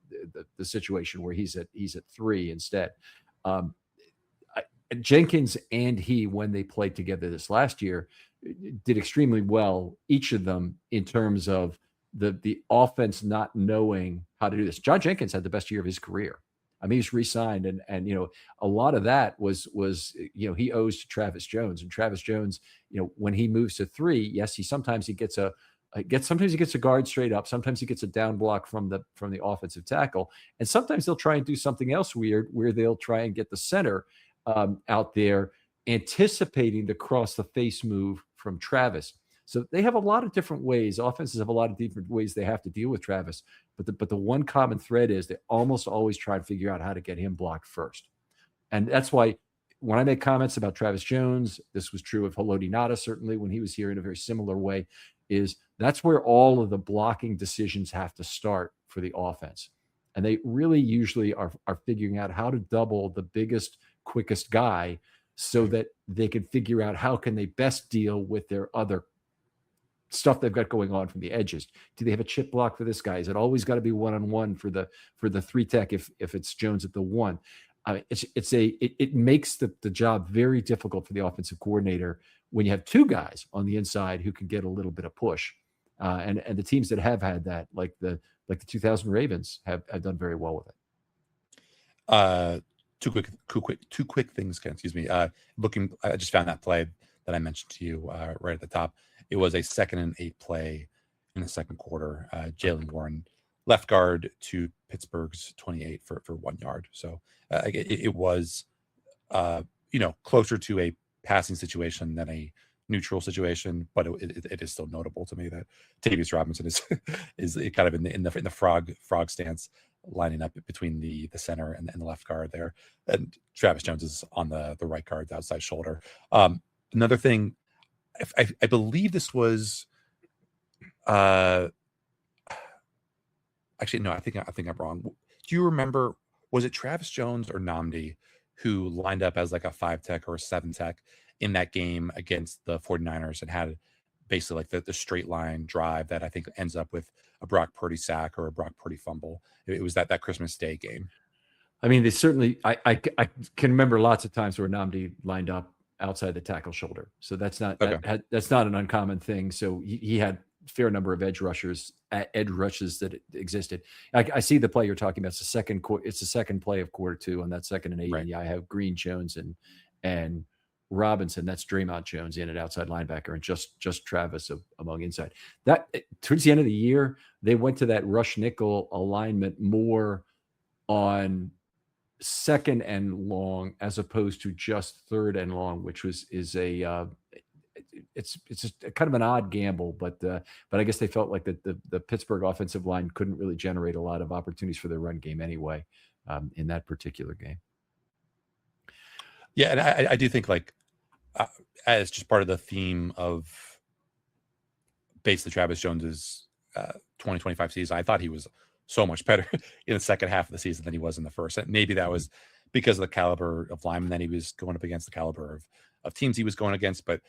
situation where he's at 3 instead. Jenkins and he, when they played together this last year, did extremely well, each of them, in terms of the offense not knowing how to do this. John Jenkins had the best year of his career. I mean, he's re-signed, and a lot of that was he owes to Travis Jones. And Travis Jones, when he moves to 3, yes, sometimes he gets a guard straight up, sometimes he gets a down block from the offensive tackle, and sometimes they'll try and do something else weird where they'll try and get the center out there anticipating the cross the face move from Travis. So they have a lot of different ways. Offenses have a lot of different ways they have to deal with Travis. But the one common thread is they almost always try to figure out how to get him blocked first. And that's why when I make comments about Travis Jones, this was true of Haloti Ngata, certainly when he was here in a very similar way, is that's where all of the blocking decisions have to start for the offense. And they really usually are figuring out how to double the biggest, quickest guy so that they can figure out how can they best deal with their other stuff they've got going on from the edges. Do they have a chip block for this guy? Is it always got to be one-on-one for the 3 tech if it's Jones at the 1? It makes the job very difficult for the offensive coordinator when you have 2 guys on the inside who can get a little bit of push. And the teams that have had that, like the 2000 Ravens, have done very well with it. two quick things. Excuse me. Looking, I just found that play that I mentioned to you right at the top. It was a 2nd and 8 play in the second quarter. Jalen Warren, left guard, to Pittsburgh's 28 for 1 yard. So it was closer to a passing situation than a neutral situation, but it is still notable to me that Tavius Robinson is kind of in the frog stance, lining up between the center and the left guard there, and Travis Jones is on the right guard's outside shoulder. Another thing, I believe this was, actually no, I think I'm wrong. Do you remember? Was it Travis Jones or Nnamdi who lined up as like a 5 tech or a 7 tech in that game against the 49ers and had basically like the straight line drive that I think ends up with a Brock Purdy sack or a Brock Purdy fumble? It was that Christmas Day game. I mean, they certainly, I can remember lots of times where Nnamdi lined up outside the tackle shoulder. So that's not, Okay. that's not an uncommon thing. So he had a fair number of edge rushes that existed. I see the play you're talking about. It's the second play of quarter 2 on that 2nd and 8. Right. And yeah, I have Green, Jones, and Robinson. That's Draymond Jones in at outside linebacker, and just Travis among inside. That towards the end of the year, they went to that rush nickel alignment more on 2nd and long as opposed to just 3rd and long, which it's just kind of an odd gamble, but I guess they felt like the Pittsburgh offensive line couldn't really generate a lot of opportunities for their run game anyway, in that particular game. Yeah, and I do think like as just part of the theme of basically Travis Jones's 2025 season, I thought he was so much better in the second half of the season than he was in the first. And maybe that was because of the caliber of linemen that he was going up against, the caliber of teams he was going against. But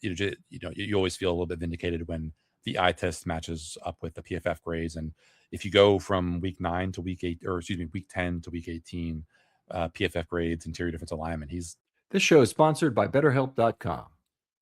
you always feel a little bit vindicated when the eye test matches up with the PFF grades. And if you go from week 10 to week 18, PFF grades, interior defensive lineman, This show is sponsored by BetterHelp.com.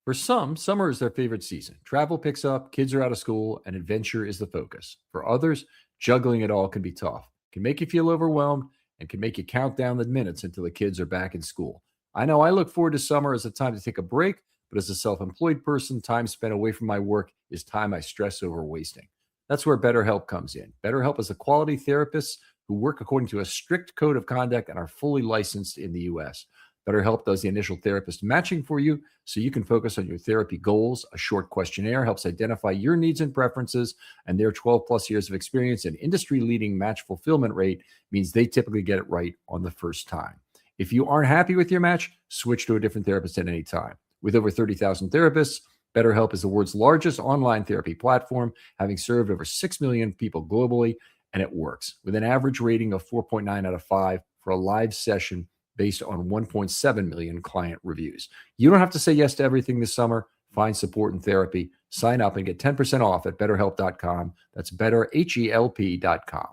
For some, summer is their favorite season. Travel picks up, kids are out of school, and adventure is the focus. For others, juggling it all can be tough. It can make you feel overwhelmed and can make you count down the minutes until the kids are back in school. I know I look forward to summer as a time to take a break, but as a self-employed person, time spent away from my work is time I stress over wasting. That's where BetterHelp comes in. BetterHelp is a quality therapists who work according to a strict code of conduct and are fully licensed in the U.S. BetterHelp does the initial therapist matching for you so you can focus on your therapy goals. A short questionnaire helps identify your needs and preferences, and their 12 plus years of experience and industry-leading match fulfillment rate means they typically get it right on the first time. If you aren't happy with your match, switch to a different therapist at any time. With over 30,000 therapists, BetterHelp is the world's largest online therapy platform, having served over 6 million people globally, and it works. With an average rating of 4.9 out of 5 for a live session based on 1.7 million client reviews. You don't have to say yes to everything this summer. Find support and therapy. Sign up and get 10% off at BetterHelp.com. That's BetterHelp.com.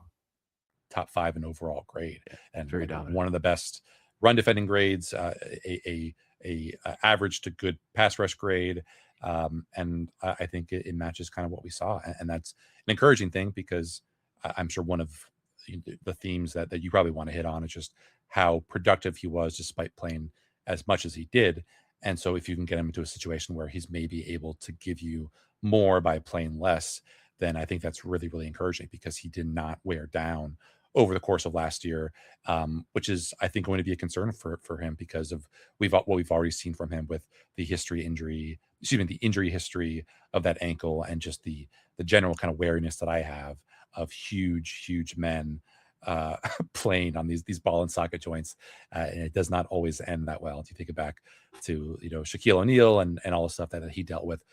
Top 5 in overall grade, and very dominant. One of the best run defending grades, a average to good pass rush grade, and I think it matches kind of what we saw, and that's an encouraging thing because I'm sure one of the themes that you probably want to hit on is just how productive he was despite playing as much as he did. And so if you can get him into a situation where he's maybe able to give you more by playing less, then I think that's really, really encouraging because he did not wear down over the course of last year, which is, I think, going to be a concern for him because of what we've already seen from him with the injury history of that ankle and just the general kind of wariness that I have of huge men playing on these ball and socket joints, and it does not always end that well. If you think back to Shaquille O'Neal and all the stuff that he dealt with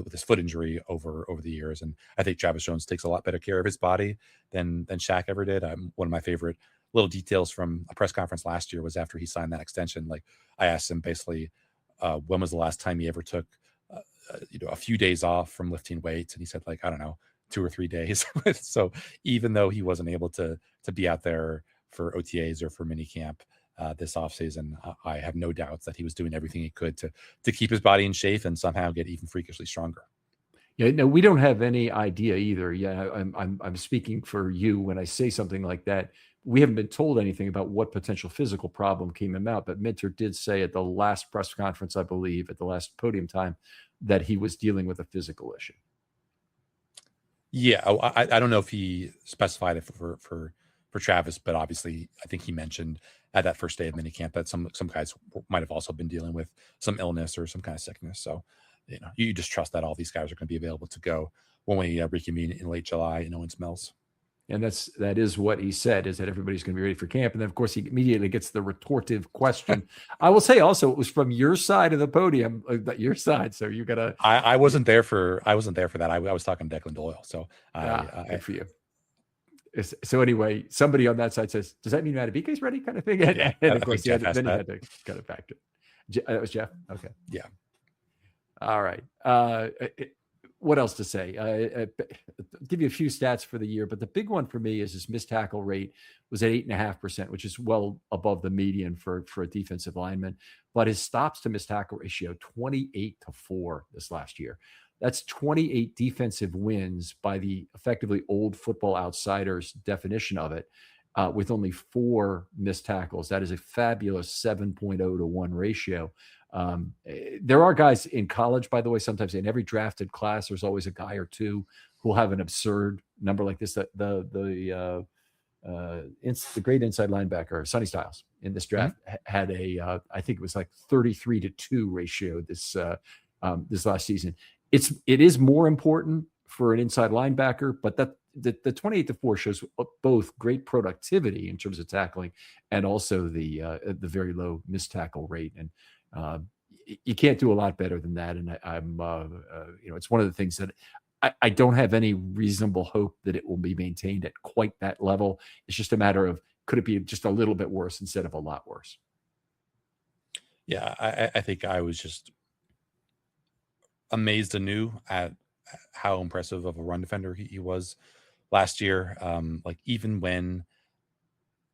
his foot injury over the years, and I think Travis Jones takes a lot better care of his body than Shaq ever did. One of my favorite little details from a press conference last year was after he signed that extension. Like I asked him basically, when was the last time he ever took a few days off from lifting weights, and he said, like, I don't know, 2 or 3 days. So even though he wasn't able to be out there for OTAs or for minicamp this offseason, I have no doubts that he was doing everything he could to keep his body in shape and somehow get even freakishly stronger. Yeah, no, we don't have any idea either. Yeah, I'm speaking for you when I say something like that. we haven't been told anything about what potential physical problem came about, but Minter did say at the last press conference, I believe, at the last podium time, that he was dealing with a physical issue. Yeah, I don't know if he specified it for Travis, but obviously I think he mentioned at that first day of minicamp that some guys might have also been dealing with some illness or some kind of sickness. So, you just trust that all these guys are going to be available to go when we reconvene in late July in Owens Mills. And that is what he said, is that everybody's going to be ready for camp. And then, of course, he immediately gets the retortive question. I will say also, it was from your side of the podium, your side. So you got to. I wasn't there for that. I was talking to Declan Doyle. So good for you. So anyway, somebody on that side says, "Does that mean Matabike's ready?" Kind of thing. And of course, then he had to cut it back to. That was Jeff. Okay. Yeah. All right. What else to say? I'll give you a few stats for the year, but the big one for me is his missed tackle rate was at 8.5%, which is well above the median for a defensive lineman. But his stops to missed tackle ratio, 28-4 this last year. That's 28 defensive wins by the effectively old Football Outsiders definition of it, with only 4 missed tackles. That is a fabulous 7.0 to 1 ratio. There are guys in college, by the way, sometimes in every drafted class, there's always a guy or two who'll have an absurd number like this. The great inside linebacker, Sonny Styles, in this draft had I think it was like 33-2 ratio this last season. It is more important for an inside linebacker, but the 28-4 shows both great productivity in terms of tackling and also the very low missed tackle rate. And you can't do a lot better than that. And it's one of the things that I don't have any reasonable hope that it will be maintained at quite that level. It's just a matter of, could it be just a little bit worse instead of a lot worse? Yeah, I think I was just amazed anew at how impressive of a run defender he was last year. Like, even when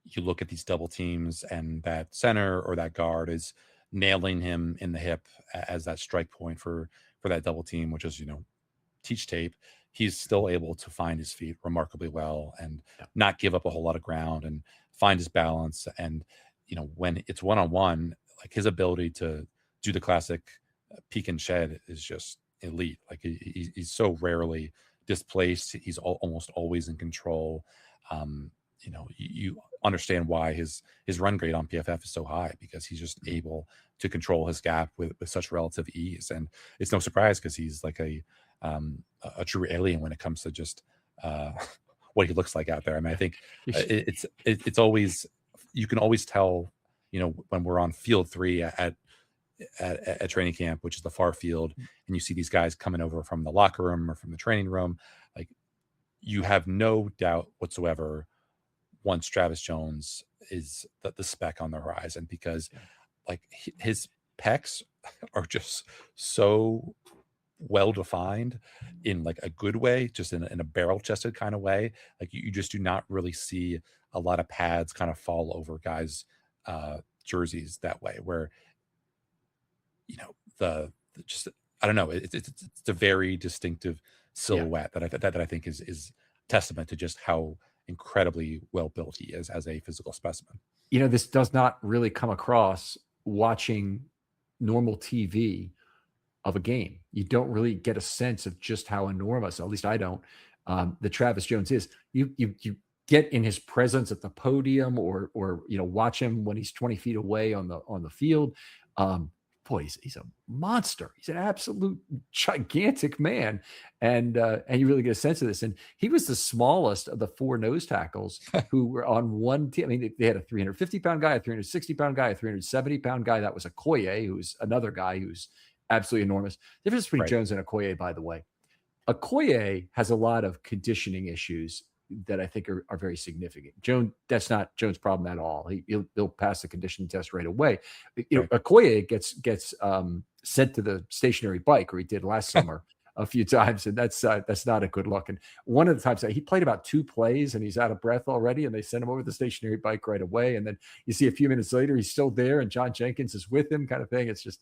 you look at these double teams and that center or that guard is nailing him in the hip as that strike point for that double team, which is, teach tape, he's still able to find his feet remarkably well and not give up a whole lot of ground and find his balance. And, when it's one-on-one, like, his ability to do the classic peek and shed is just elite. Like, he's so rarely displaced. He's almost always in control. You understand why his run grade on PFF is so high, because he's just able to control his gap with such relative ease. And it's no surprise, because he's like a true alien when it comes to just what he looks like out there. I mean, I think it's always, you can always tell, when we're on field 3 at training camp, which is the far field, and you see these guys coming over from the locker room or from the training room, like, you have no doubt whatsoever once Travis Jones is the speck on the horizon, because like, his pecs are just so well defined in like a good way, just in a barrel chested kind of way. Like, you just do not really see a lot of pads kind of fall over guys' jerseys that way, where I don't know, it's a very distinctive silhouette that I think is testament to just how incredibly well built he is as a physical specimen. This does not really come across watching normal TV of a game. You don't really get a sense of just how enormous, at least I don't, the Travis Jones is. You get in his presence at the podium, or watch him when he's 20 feet away on the field. Boy, he's a monster. He's an absolute gigantic man. And you really get a sense of this. And he was the smallest of the 4 nose tackles who were on one team. I mean, they had a 350-pound guy, a 360-pound guy, a 370-pound guy. That was Okoye, who's another guy who's absolutely enormous. The difference between Jones and Okoye, by the way, Okoye has a lot of conditioning issues that I think are very significant. That's not Jones' problem at all. He'll pass the conditioning test right away. Okoye gets sent to the stationary bike, or he did last summer a few times, and that's not a good look. And one of the times he played about 2 plays and he's out of breath already, and they sent him over the stationary bike right away. And then you see a few minutes later he's still there, and John Jenkins is with him, kind of thing. It's just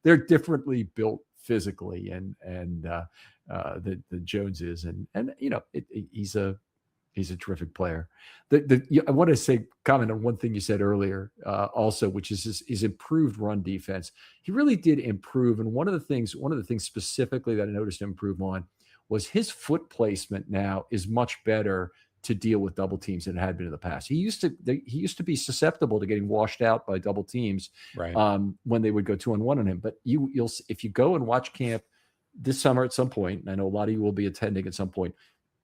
they're differently built physically, and the Jones is, and he's He's a terrific player. I want to comment on one thing you said earlier, also, which is his improved run defense. He really did improve, and one of the things specifically that I noticed him improve on was his foot placement. Now is much better to deal with double teams than it had been in the past. He used to be susceptible to getting washed out by double teams, Right. When they would go 2-on-1 on him. But you'll if you go and watch camp this summer at some point, and I know a lot of you will be attending at some point,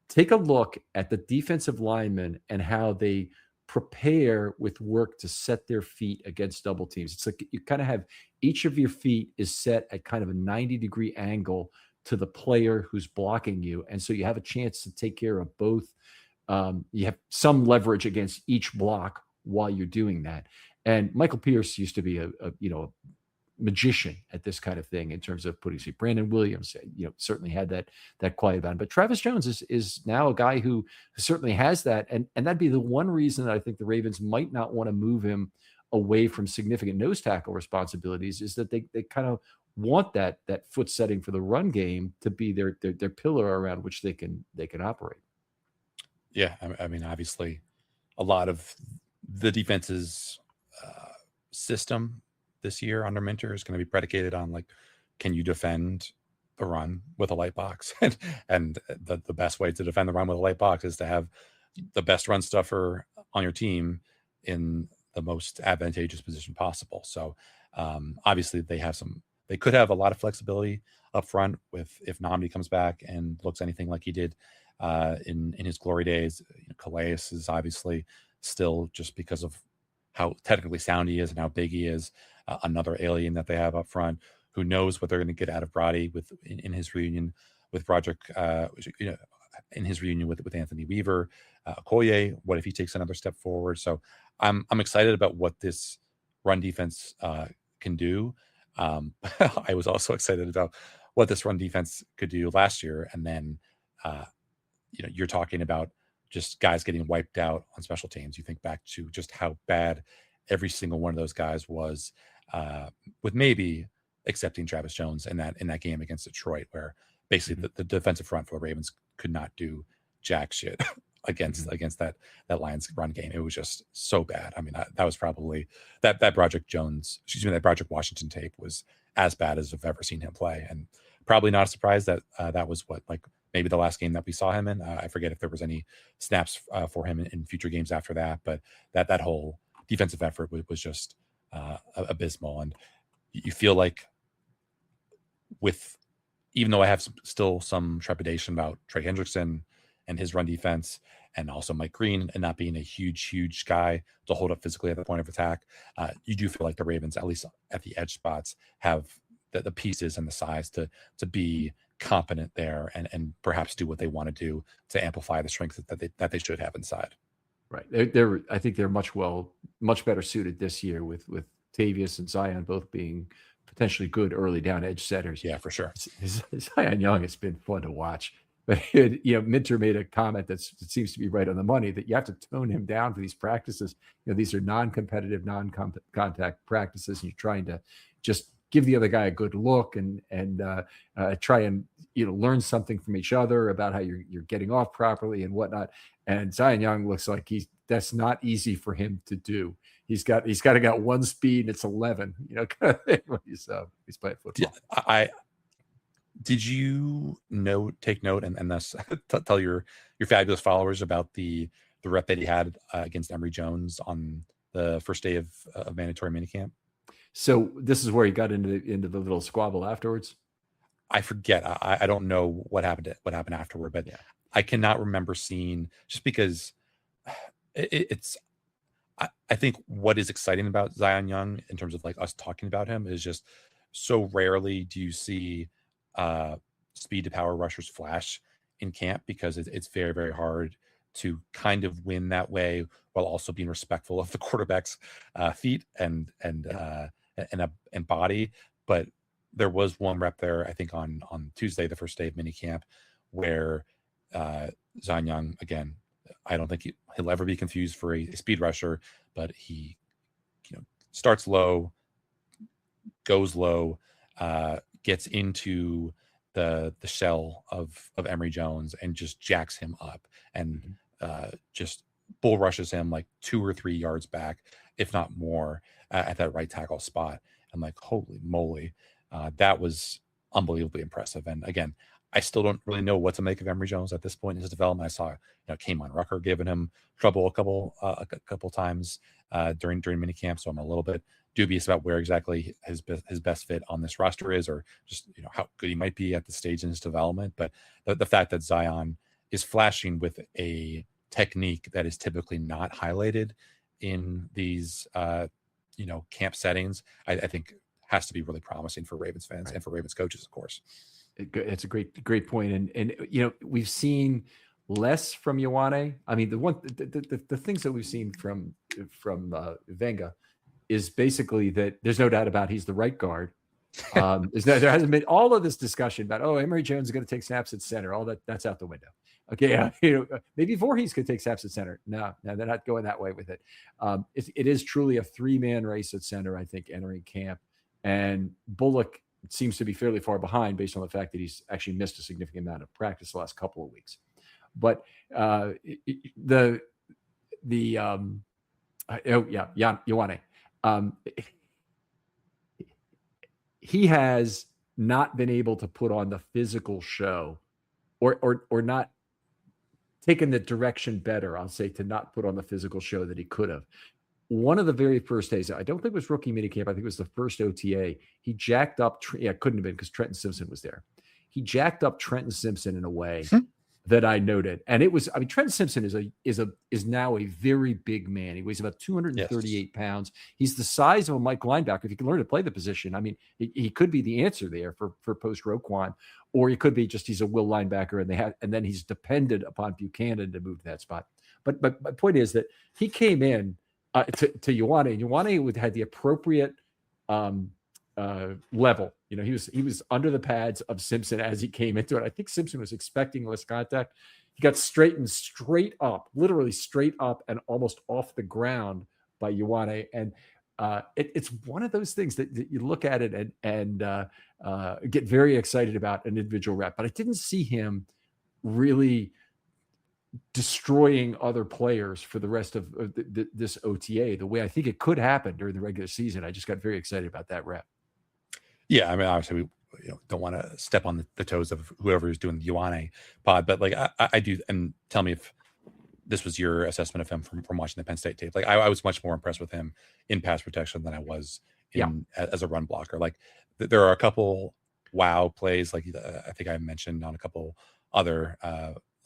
take a look at the defensive linemen and how they prepare with work to set their feet against double teams. It's like you kind of have each of your feet is set at kind of a 90-degree angle to the player who's blocking you. And so you have a chance to take care of both. You have some leverage against each block while you're doing that. And Michael Pierce used to be a magician at this kind of thing in terms of putting. Brandon Williams, certainly had that quiet about him. But Travis Jones is now a guy who certainly has that, and that'd be the one reason that I think the Ravens might not want to move him away from significant nose tackle responsibilities, is that they kind of want that foot setting for the run game to be their pillar around which they can operate. Yeah, I mean, obviously, a lot of the defense's system this year under Minter is going to be predicated on, like, can you defend the run with a light box? and the best way to defend the run with a light box is to have the best run stuffer on your team in the most advantageous position possible. So obviously they could have a lot of flexibility up front with, if Nnamdi comes back and looks anything like he did in his glory days. Calais is obviously still, just because of how technically sound he is and how big he is, another alien that they have up front. Who knows what they're going to get out of Brody in his reunion with Broderick, in his reunion with Anthony Weaver. Okoye, what if he takes another step forward? So I'm excited about what this run defense can do. I was also excited about what this run defense could do last year. And then, you're talking about just guys getting wiped out on special teams. You think back to just how bad every single one of those guys was, with maybe accepting Travis Jones in that game against Detroit, where basically the defensive front for the Ravens could not do jack shit against that Lions run game. It was just so bad. I mean, that was probably that Broderick Washington tape was as bad as I've ever seen him play, and probably not a surprise that that was maybe the last game that we saw him in. I forget if there was any snaps for him in future games after that, but that whole defensive effort was just abysmal. And you feel like, even though I have still some trepidation about Trey Hendrickson and his run defense, and also Mike Green and not being a huge guy to hold up physically at the point of attack, you do feel like the Ravens, at least at the edge spots, have the pieces and the size to be competent there and perhaps do what they want to do to amplify the strength that they should have inside. Right. I think they're much better suited this year with Tavius and Zion both being potentially good early down edge setters. Yeah, for sure. Zion Young has been fun to watch. But Minter made a comment that seems to be right on the money, that you have to tone him down for these practices. These are non-competitive, non-contact practices, and you're trying to just give the other guy a good look and try and learn something from each other about how you're getting off properly and whatnot. And Zion Young looks like that's not easy for him to do. He's got one speed and it's 11, kind of thing when he's playing football. Did you take note and thus tell your fabulous followers about the rep that he had against Emory Jones on the first day of mandatory minicamp? So this is where he got into the little squabble afterwards. I forget. I don't know what happened afterward, but yeah. I cannot remember seeing, just because it's. I think what is exciting about Zion Young in terms of us talking about him is just so rarely do you see speed to power rushers flash in camp, because it's very, very hard to kind of win that way while also being respectful of the quarterback's feet and body. But there was one rep there, I think on Tuesday, the first day of minicamp, where Zion Young, again, I don't think he'll ever be confused for a speed rusher, but he starts low, goes low, gets into the shell of Emory Jones and just jacks him up. And just bull rushes him like 2 or 3 yards back, if not more, at that right tackle spot. I'm like, holy moly, that was unbelievably impressive. And again, I still don't really know what to make of Emory Jones at this point in his development. I saw, K'Mon Rucker giving him trouble a couple times during minicamp, so I'm a little bit dubious about where exactly his best fit on this roster is, or just how good he might be at the stage in his development. But the fact that Zion is flashing with a technique that is typically not highlighted in these camp settings, I think has to be really promising for Ravens fans and for Ravens coaches, of course. It's a great point. And we've seen less from Ioane. I mean, the things that we've seen from Venga is basically that there's no doubt about he's the right guard. There hasn't been all of this discussion about, Emory Jones is going to take snaps at center. All that's out the window. Okay, maybe Voorhees could take snaps at center. No, they're not going that way with it. It is truly a 3-man race at center, I think, entering camp. And Bullock seems to be fairly far behind based on the fact that he's actually missed a significant amount of practice the last couple of weeks. But Ioane, he has not been able to put on the physical show, or not taken the direction better, I'll say, to not put on the physical show that he could have. One of the very first days, I don't think it was rookie minicamp, I think it was the first OTA, he jacked up, it couldn't have been because Trenton Simpson was there. He jacked up Trenton Simpson in a way that I noted. And it was, Trenton Simpson is now a very big man. He weighs about 238 pounds. He's the size of a Mike linebacker. If he can learn to play the position, he could be the answer there for post Roquan, or he could be just, he's a will linebacker and then he's dependent upon Buchanan to move to that spot. But my point is that he came in to Ioane, and Ioane had the appropriate level. He was under the pads of Simpson as he came into it. I think Simpson was expecting less contact. He got straightened straight up, literally straight up and almost off the ground by Ioane. And it's one of those things that you look at it and get very excited about an individual rep. But I didn't see him really destroying other players for the rest of this OTA the way I think it could happen during the regular season. I just got very excited about that rep. Yeah, obviously we don't want to step on the toes of whoever is doing the Ioane pod, but like I do, and tell me if this was your assessment of him from watching the Penn State tape. Like I was much more impressed with him in pass protection than I was as a run blocker. Like there are a couple wow plays, like I think I mentioned on a couple other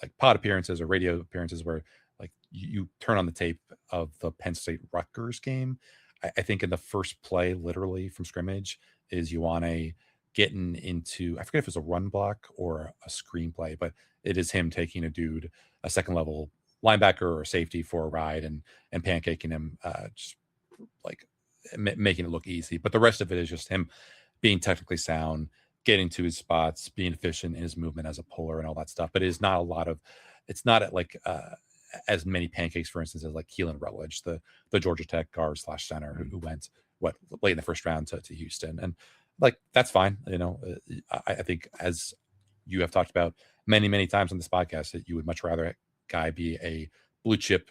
like pod appearances or radio appearances where like you turn on the tape of the Penn State Rutgers game. I think in the first play, literally from scrimmage, is Ioane getting into, I forget if it's a run block or a screenplay, but it is him taking a dude, a second level linebacker or safety for a ride and pancaking him, just like making it look easy. But the rest of it is just him being technically sound, getting to his spots, being efficient in his movement as a puller and all that stuff. But it is not it's not at like as many pancakes, for instance, as like Keelan Rutledge, the Georgia Tech guard / center who went late in the first round to Houston. And like, that's fine. I think, as you have talked about many times on this podcast, that you would much rather a guy be a blue chip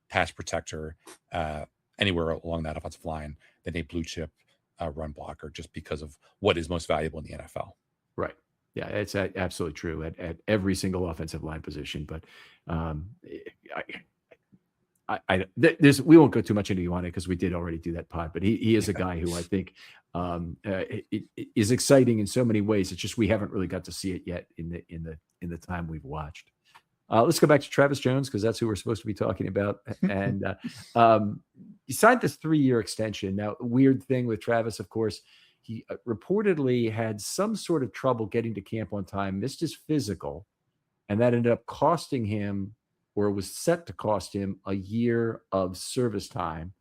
pass protector anywhere along that offensive line than a blue chip run blocker, just because of what is most valuable in the NFL. Right. Yeah, it's absolutely true at every single offensive line position. But we won't go too much into Ioane because we did already do that pod. But he is a guy who I think is exciting in so many ways. It's just we haven't really got to see it yet in the time we've watched. Let's go back to Travis Jones, because that's who we're supposed to be talking about. And he signed this 3-year extension. Now, weird thing with Travis, of course, he reportedly had some sort of trouble getting to camp on time, missed his physical, and that ended up costing him, or was set to cost him, a year of service time.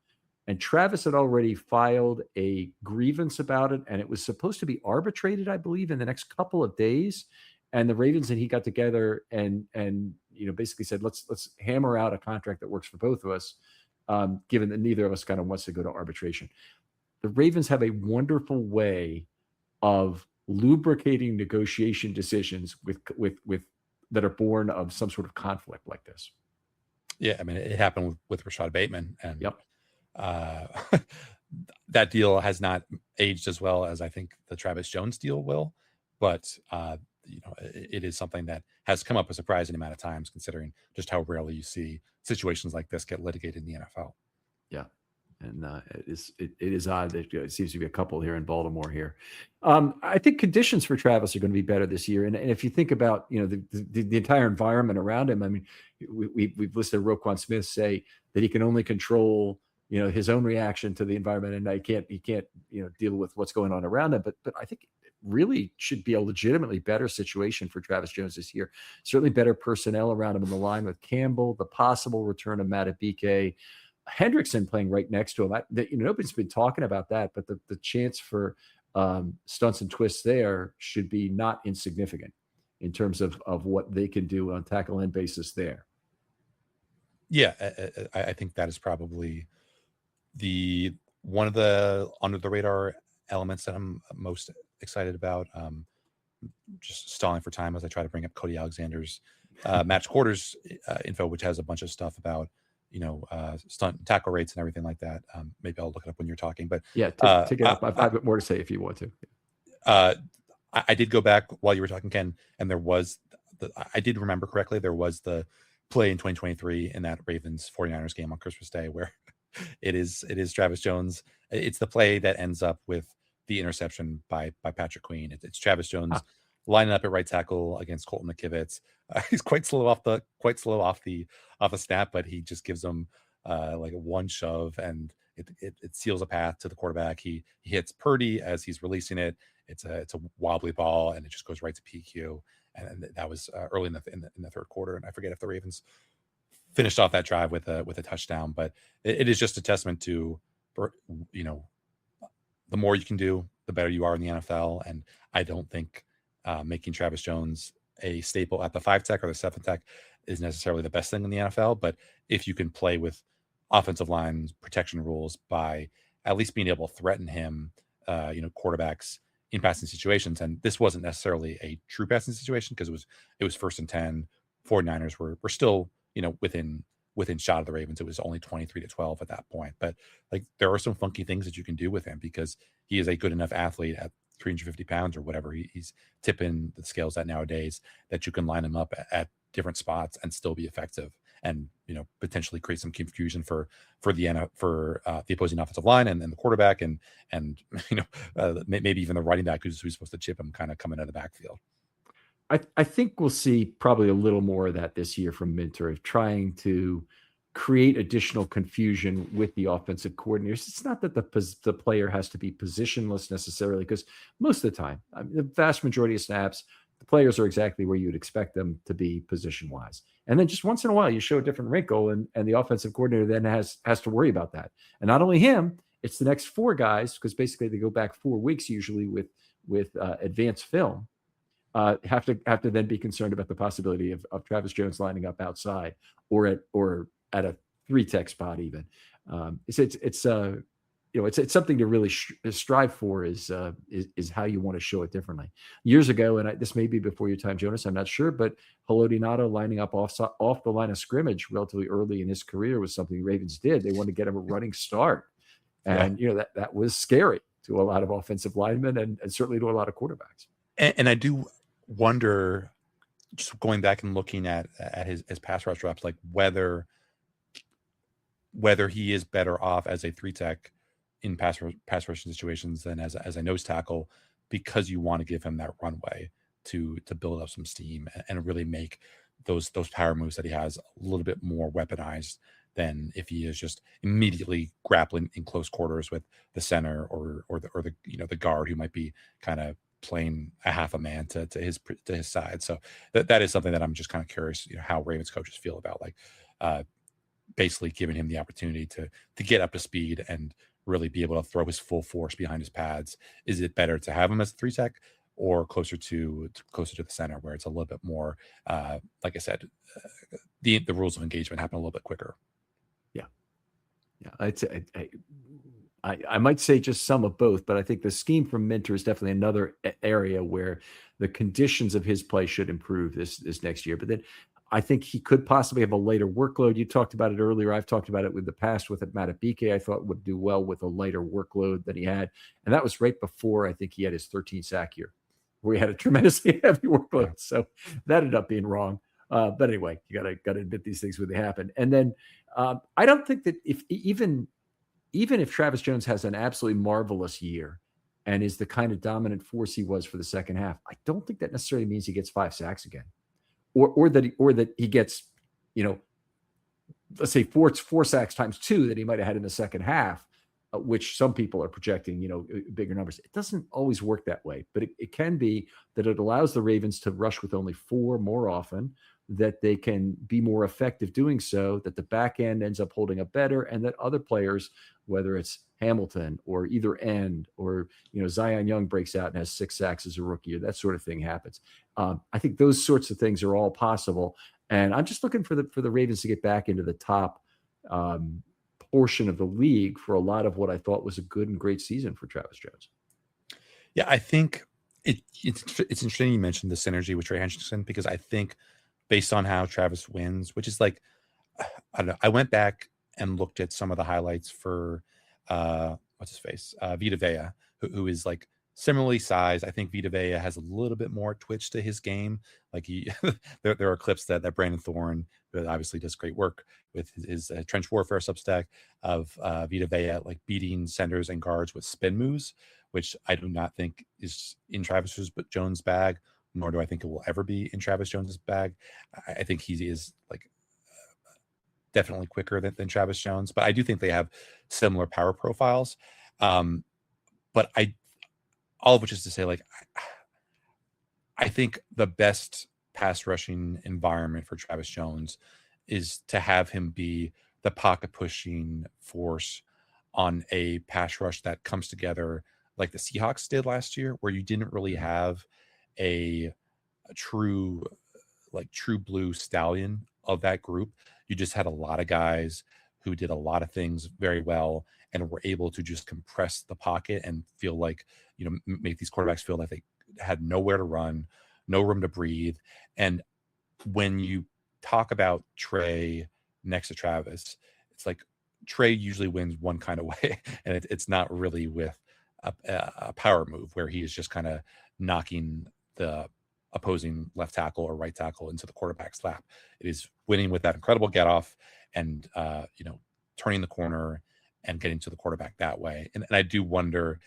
And Travis had already filed a grievance about it, and it was supposed to be arbitrated, I believe, in the next couple of days. And the Ravens and he got together and basically said, let's hammer out a contract that works for both of us, given that neither of us kind of wants to go to arbitration. The Ravens have a wonderful way of lubricating negotiation decisions with that are born of some sort of conflict like this. Yeah, I mean, it happened with Rashad Bateman, and Yep. uh, that deal has not aged as well as I think the Travis Jones deal will. But it is something that has come up a surprising amount of times, considering just how rarely you see situations like this get litigated in the NFL. Yeah. And it is odd that it seems to be a couple here in Baltimore here. I think conditions for Travis are going to be better this year. And if you think about, the entire environment around him, I mean, we've listed Roquan Smith say that he can only control, his own reaction to the environment, and he can't, deal with what's going on around him. But I think it really should be a legitimately better situation for Travis Jones this year. Certainly better personnel around him in the line with Campbell, the possible return of Matabike, Hendrickson playing right next to him. Nobody's been talking about that, but the chance for stunts and twists there should be not insignificant in terms of what they can do on tackle end basis there. Yeah, I think that is probably one of the under the radar elements that I'm most excited about. Just stalling for time as I try to bring up Cody Alexander's match quarters info, which has a bunch of stuff about stunt and tackle rates and everything like that. Maybe I'll look it up when you're talking. But yeah, take it up. I have more to say if you want to. I did go back while you were talking, Ken, and there was I did remember correctly. There was the play in 2023 in that Ravens 49ers game on Christmas Day where it is Travis Jones. It's the play that ends up with the interception by Patrick Queen. It's Travis Jones lining up at right tackle against Colton McKivitz. He's quite slow off the snap, but he just gives him like a one shove, and it seals a path to the quarterback. He hits Purdy as he's releasing it. It's a wobbly ball, and it just goes right to PQ. And that was early in the third quarter. And I forget if the Ravens finished off that drive with a touchdown, but it is just a testament to, the more you can do, the better you are in the NFL. And I don't think making Travis Jones a staple at the 5 tech or the 7 tech is necessarily the best thing in the NFL. But if you can play with offensive line protection rules by at least being able to threaten him, quarterbacks in passing situations. And this wasn't necessarily a true passing situation because it was 1st and 10. 49ers were still, within shot of the Ravens. It was only 23-12 at that point. But like there are some funky things that you can do with him because he is a good enough athlete at 350 pounds or whatever he's tipping the scales at nowadays, that you can line him up at different spots and still be effective and potentially create some confusion for the opposing offensive line and the quarterback and maybe even the running back who's supposed to chip him kind of coming out of the backfield. I think we'll see probably a little more of that this year from Minter, of trying to create additional confusion with the offensive coordinators. It's not that the player has to be positionless necessarily, because most of the time, the vast majority of snaps, the players are exactly where you would expect them to be position-wise. And then just once in a while, you show a different wrinkle, and the offensive coordinator then has to worry about that. And not only him, it's the next 4 guys, because basically they go back 4 weeks usually with advanced film. Have to then be concerned about the possibility of Travis Jones lining up outside or at a 3 tech spot even. It's something to really strive for. Is how you want to show it differently. Years ago, and this may be before your time, Jonas, I'm not sure, but Haloti Ngata lining up off the line of scrimmage relatively early in his career was something the Ravens did. They wanted to get him a running start, and that was scary to a lot of offensive linemen and certainly to a lot of quarterbacks. And I do wonder, just going back and looking at his pass rush reps, like whether he is better off as a 3 tech in pass rushing situations than as a nose tackle, because you want to give him that runway to build up some steam and really make those power moves that he has a little bit more weaponized than if he is just immediately grappling in close quarters with the center or the guard who might be kind of playing a half a man to his side. So that is something that I'm just kind of curious, how Ravens coaches feel about, like basically giving him the opportunity to get up to speed and really be able to throw his full force behind his pads. Is it better to have him as a 3 tech or closer to the center, where it's a little bit more, like I said, the rules of engagement happen a little bit quicker? Yeah, I might say just some of both, but I think the scheme from Minter is definitely another area where the conditions of his play should improve this next year. But then I think he could possibly have a lighter workload. You talked about it earlier. I've talked about it with the past with Matabike. I thought would do well with a lighter workload than he had. And that was right before I think he had his 13 sack year, where he had a tremendously heavy workload. So that ended up being wrong. But anyway, you gotta admit these things when they happen. And then I don't think that even if Travis Jones has an absolutely marvelous year and is the kind of dominant force he was for the second half, I don't think that necessarily means he gets 5 sacks again, or that he gets, let's say four sacks times 2 that he might have had in the second half, which some people are projecting, bigger numbers. It doesn't always work that way, but it can be that it allows the Ravens to rush with only 4 more often, that they can be more effective doing so, that the back end ends up holding up better, and that other players, whether it's Hamilton or either end, or Zion Young breaks out and has 6 sacks as a rookie, or that sort of thing happens. I think those sorts of things are all possible, and I'm just looking for the Ravens to get back into the top portion of the league for a lot of what I thought was a good and great season for Travis Jones. Yeah, I think it's interesting you mentioned the synergy with Trey Hendrickson, because I think based on how Travis wins, which is like, I don't know, I went back and looked at some of the highlights for what's his face, Vita Vea, who is like similarly sized. I think Vita Vea has a little bit more twitch to his game. Like there are clips that Brandon Thorne, that obviously does great work with his trench warfare Substack, of Vita Vea like beating centers and guards with spin moves, which I do not think is in Travis Jones' bag, nor do I think it will ever be in Travis Jones's bag. I think he is like definitely quicker than Travis Jones, but I do think they have similar power profiles. But all of which is to say, like, I think the best pass rushing environment for Travis Jones is to have him be the pocket pushing force on a pass rush that comes together like the Seahawks did last year, where you didn't really have a true blue stallion of that group. You just had a lot of guys who did a lot of things very well and were able to just compress the pocket and feel like, make these quarterbacks feel like they had nowhere to run, no room to breathe. And when you talk about Trey next to Travis, it's like Trey usually wins one kind of way, and it's not really with a power move where he is just kind of knocking the opposing left tackle or right tackle into the quarterback's lap. It is winning with that incredible get off and turning the corner and getting to the quarterback that way. And I do wonder,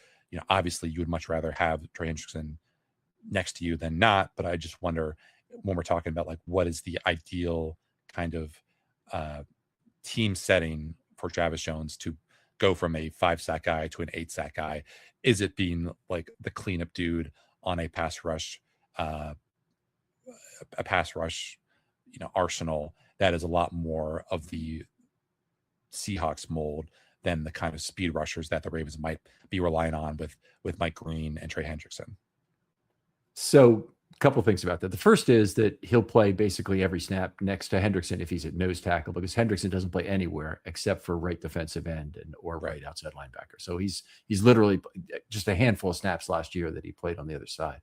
obviously you would much rather have Trey Hendrickson next to you than not, but I just wonder, when we're talking about like what is the ideal kind of team setting for Travis Jones to go from a 5-sack guy to an 8-sack guy, is it being like the cleanup dude on a pass rush arsenal that is a lot more of the Seahawks mold than the kind of speed rushers that the Ravens might be relying on with Mike Green and Trey Hendrickson? So a couple of things about that. The first is that he'll play basically every snap next to Hendrickson if he's at nose tackle, because Hendrickson doesn't play anywhere except for right defensive end or right outside linebacker. So he's literally just a handful of snaps last year that he played on the other side.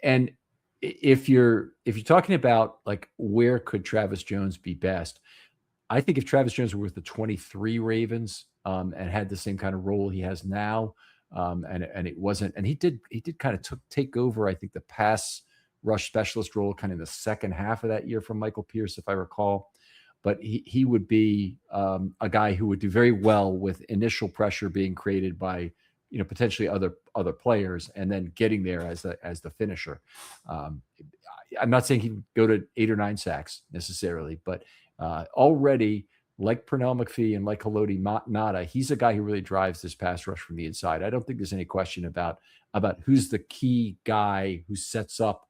And if you're talking about like where could Travis Jones be best, I think if Travis Jones were with the 23 Ravens and had the same kind of role he has now, and it wasn't, and he did kind of take over, I think, the pass rush specialist role kind of in the second half of that year from Michael Pierce, if I recall. But he would be a guy who would do very well with initial pressure being created by potentially other players, and then getting there as the finisher. I'm not saying he would go to 8 or 9 sacks necessarily, but already, like Pernell McPhee and like Haloti Ngata, he's a guy who really drives this pass rush from the inside. I don't think there's any question about who's the key guy who sets up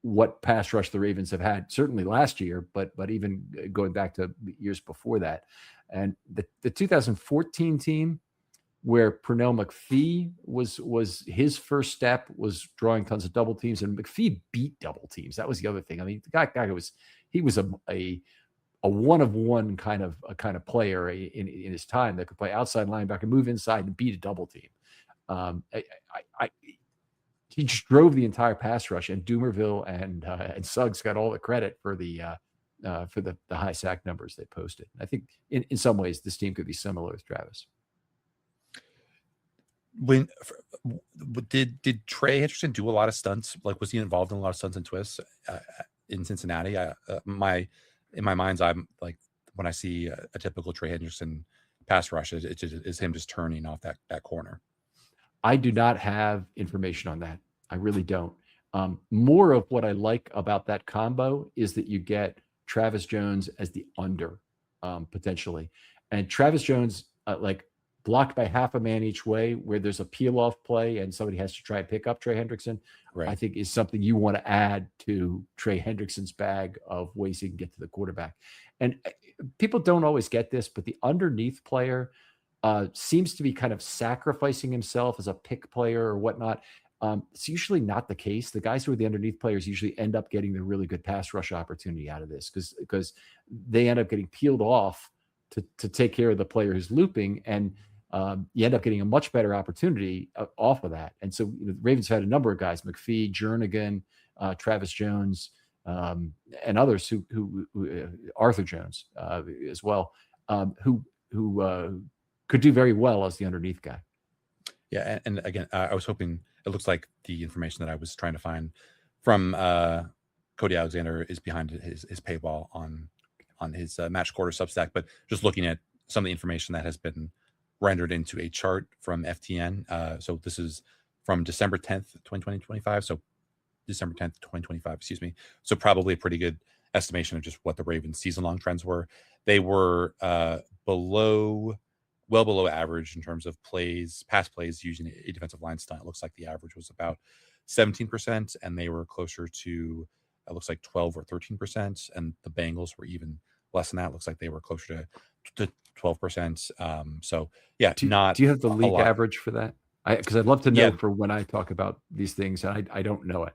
what pass rush the Ravens have had, certainly last year, but even going back to years before that. And the 2014 team, where Pernell McPhee was his first step, was drawing tons of double teams, and McPhee beat double teams. That was the other thing. I mean, the guy was a one-of-one kind of player in his time that could play outside linebacker, move inside, and beat a double team. he just drove the entire pass rush, and Doomerville and Suggs got all the credit for the high sack numbers they posted. I think in some ways this team could be similar with Travis. When did Trey Hendrickson do a lot of stunts? Like, was he involved in a lot of stunts and twists in Cincinnati? In my mind's eye, like when I see a typical Trey Hendrickson pass rush, it is him just turning off that corner. I do not have information on that. I really don't. More of what I like about that combo is that you get Travis Jones as the under potentially, and Travis Jones like blocked by half a man each way, where there's a peel off play and somebody has to try and pick up Trey Hendrickson. Right. I think is something you want to add to Trey Hendrickson's bag of ways he can get to the quarterback. And people don't always get this, but the underneath player seems to be kind of sacrificing himself as a pick player or whatnot. It's usually not the case. The guys who are the underneath players usually end up getting the really good pass rush opportunity out of this because they end up getting peeled off to take care of the player who's looping, and you end up getting a much better opportunity off of that. And so the Ravens have had a number of guys, McPhee, Jernigan, Travis Jones, and others who Arthur Jones as well, who could do very well as the underneath guy. Yeah, and again, I was hoping, it looks like the information that I was trying to find from Cody Alexander is behind his paywall on his Match Quarter Substack, but just looking at some of the information that has been rendered into a chart from FTN. So this is from December 10th, 2025. So December 10th, 2025, excuse me. So probably a pretty good estimation of just what the Ravens season-long trends were. They were well below average in terms of pass plays using a defensive line stunt. It looks like the average was about 17%, and they were closer to, it looks like 12 or 13%, and the Bengals were even less than that. It looks like they were closer to 12%. So yeah, do you have the league average for that? Because I'd love to know for when I talk about these things. I don't know it.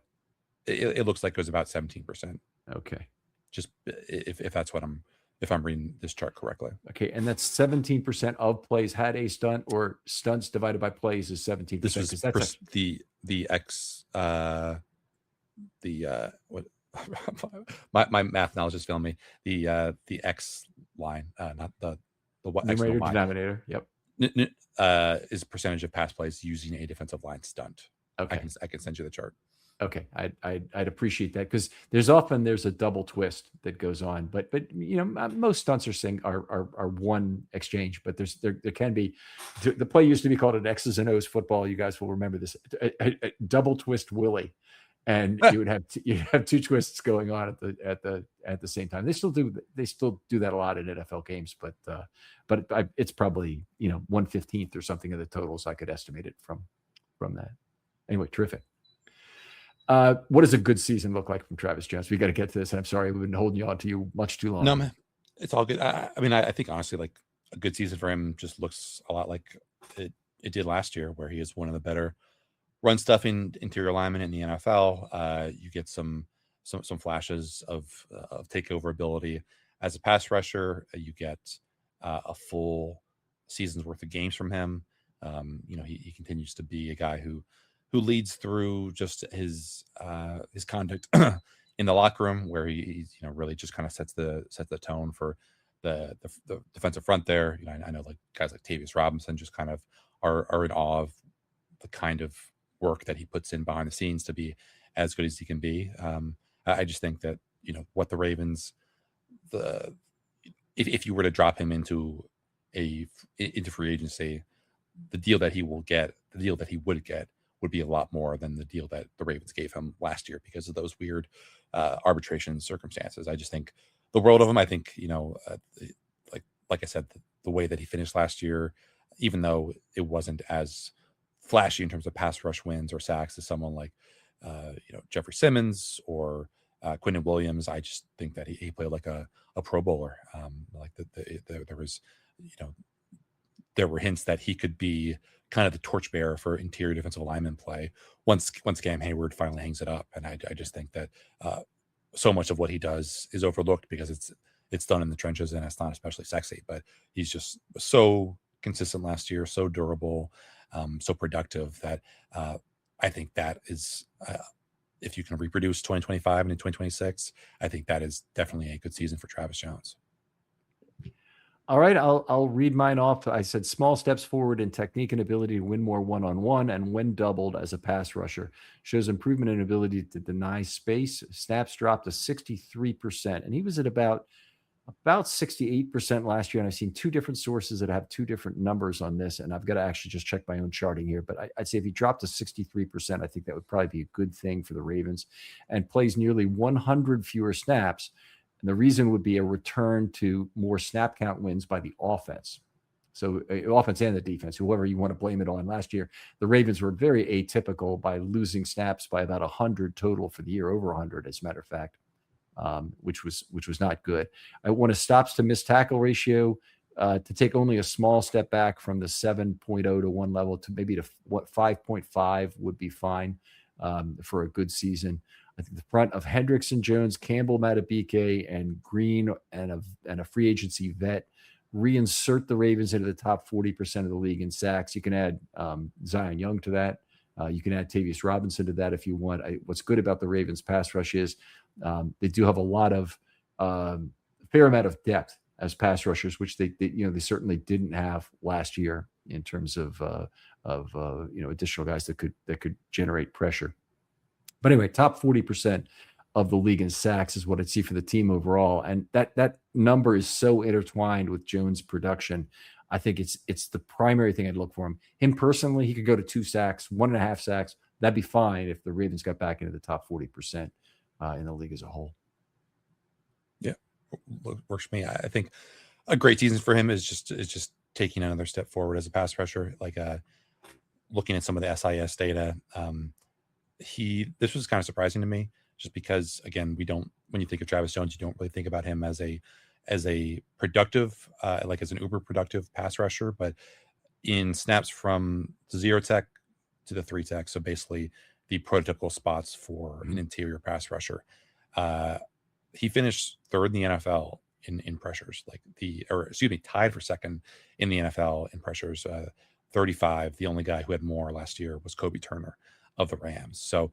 It looks like it was about 17%. Okay, just if that's what if I'm reading this chart correctly. Okay, and that's 17% of plays had a stunt, or stunts divided by plays is 17%. This was the X what my math knowledge is failing me. The X line, not the numerator denominator. Yep. Is percentage of pass plays using a defensive line stunt. Okay, I can send you the chart. Okay, I'd appreciate that, because there's a double twist that goes on, but most stunts are one exchange, but there can be, the play used to be called an X's and O's football. You guys will remember this, a double twist Willie, and you'd have two twists going on at the same time. They still do that a lot in NFL games, but it's probably 1/15 or something of the totals I could estimate it from that. Anyway, terrific. What does a good season look like from Travis Jones? We got to get to this, and I'm sorry we've been holding you on to you much too long. No, man, it's all good. I mean, I think honestly, like, a good season for him just looks a lot like it did last year, where he is one of the better run stuffing interior linemen in the NFL. You get some flashes of takeover ability as a pass rusher. You get a full season's worth of games from him. He continues to be a guy who leads through just his conduct in the locker room, where he's really just kind of sets the tone for the defensive front there. I know, like, guys like Tavius Robinson just kind of are in awe of the kind of work that he puts in behind the scenes to be as good as he can be. I just think that what the Ravens, if you were to drop him into free agency, the deal that he would get would be a lot more than the deal that the Ravens gave him last year, because of those weird arbitration circumstances. I just think the world of him. I think, like I said, the way that he finished last year, even though it wasn't as flashy in terms of pass rush wins or sacks as someone like, Jeffrey Simmons or Quinnen Williams, I just think that he played like a Pro Bowler. There was, there were hints that he could be kind of the torchbearer for interior defensive lineman play once Cam Hayward finally hangs it up. And I just think that so much of what he does is overlooked because it's done in the trenches and it's not especially sexy, but he's just so consistent last year, so durable, so productive that I think that is, if you can reproduce 2025 and in 2026, I think that is definitely a good season for Travis Jones. All right, I'll read mine off. I said small steps forward in technique and ability to win more one-on-one, and when doubled as a pass rusher, shows improvement in ability to deny space. Snaps dropped to 63%, and he was at about 68% last year. And I've seen two different sources that have two different numbers on this, and I've got to actually just check my own charting here. But I'd say if he dropped to 63%, I think that would probably be a good thing for the Ravens, and plays nearly 100 fewer snaps. And the reason would be a return to more snap count wins by the offense. So offense and the defense, whoever you want to blame it on. Last year, the Ravens were very atypical by losing snaps by about 100 total for the year, over 100, as a matter of fact, which was not good. I want a stops to missed tackle ratio to take only a small step back from the 7.0 to 1 level to maybe to what 5.5 would be fine for a good season. I think the front of Hendrickson, Jones, Campbell, Matabike, and Green, and a free agency vet reinsert the Ravens into the top 40% of the league in sacks. You can add Zion Young to that. You can add Tavius Robinson to that if you want. What's good about the Ravens pass rush is they do have a lot of fair amount of depth as pass rushers, which they certainly didn't have last year in terms of additional guys that could generate pressure. But anyway, top 40% of the league in sacks is what I'd see for the team overall. And that number is so intertwined with Jones' production. I think it's the primary thing I'd look for him. Him personally, he could go to 2 sacks, 1.5 sacks. That'd be fine if the Ravens got back into the top 40% in the league as a whole. Yeah, works for me. I think a great season for him is just taking another step forward as a pass rusher. Like looking at some of the SIS data, this was kind of surprising to me, just because, again, when you think of Travis Jones, you don't really think about him as a productive, like as an uber productive pass rusher, but in snaps from the 0 tech to the 3 tech, so basically the prototypical spots for an interior pass rusher, he finished 3rd in the NFL in pressures, tied for 2nd in the NFL in pressures, 35. The only guy who had more last year was Kobe Turner of the Rams. So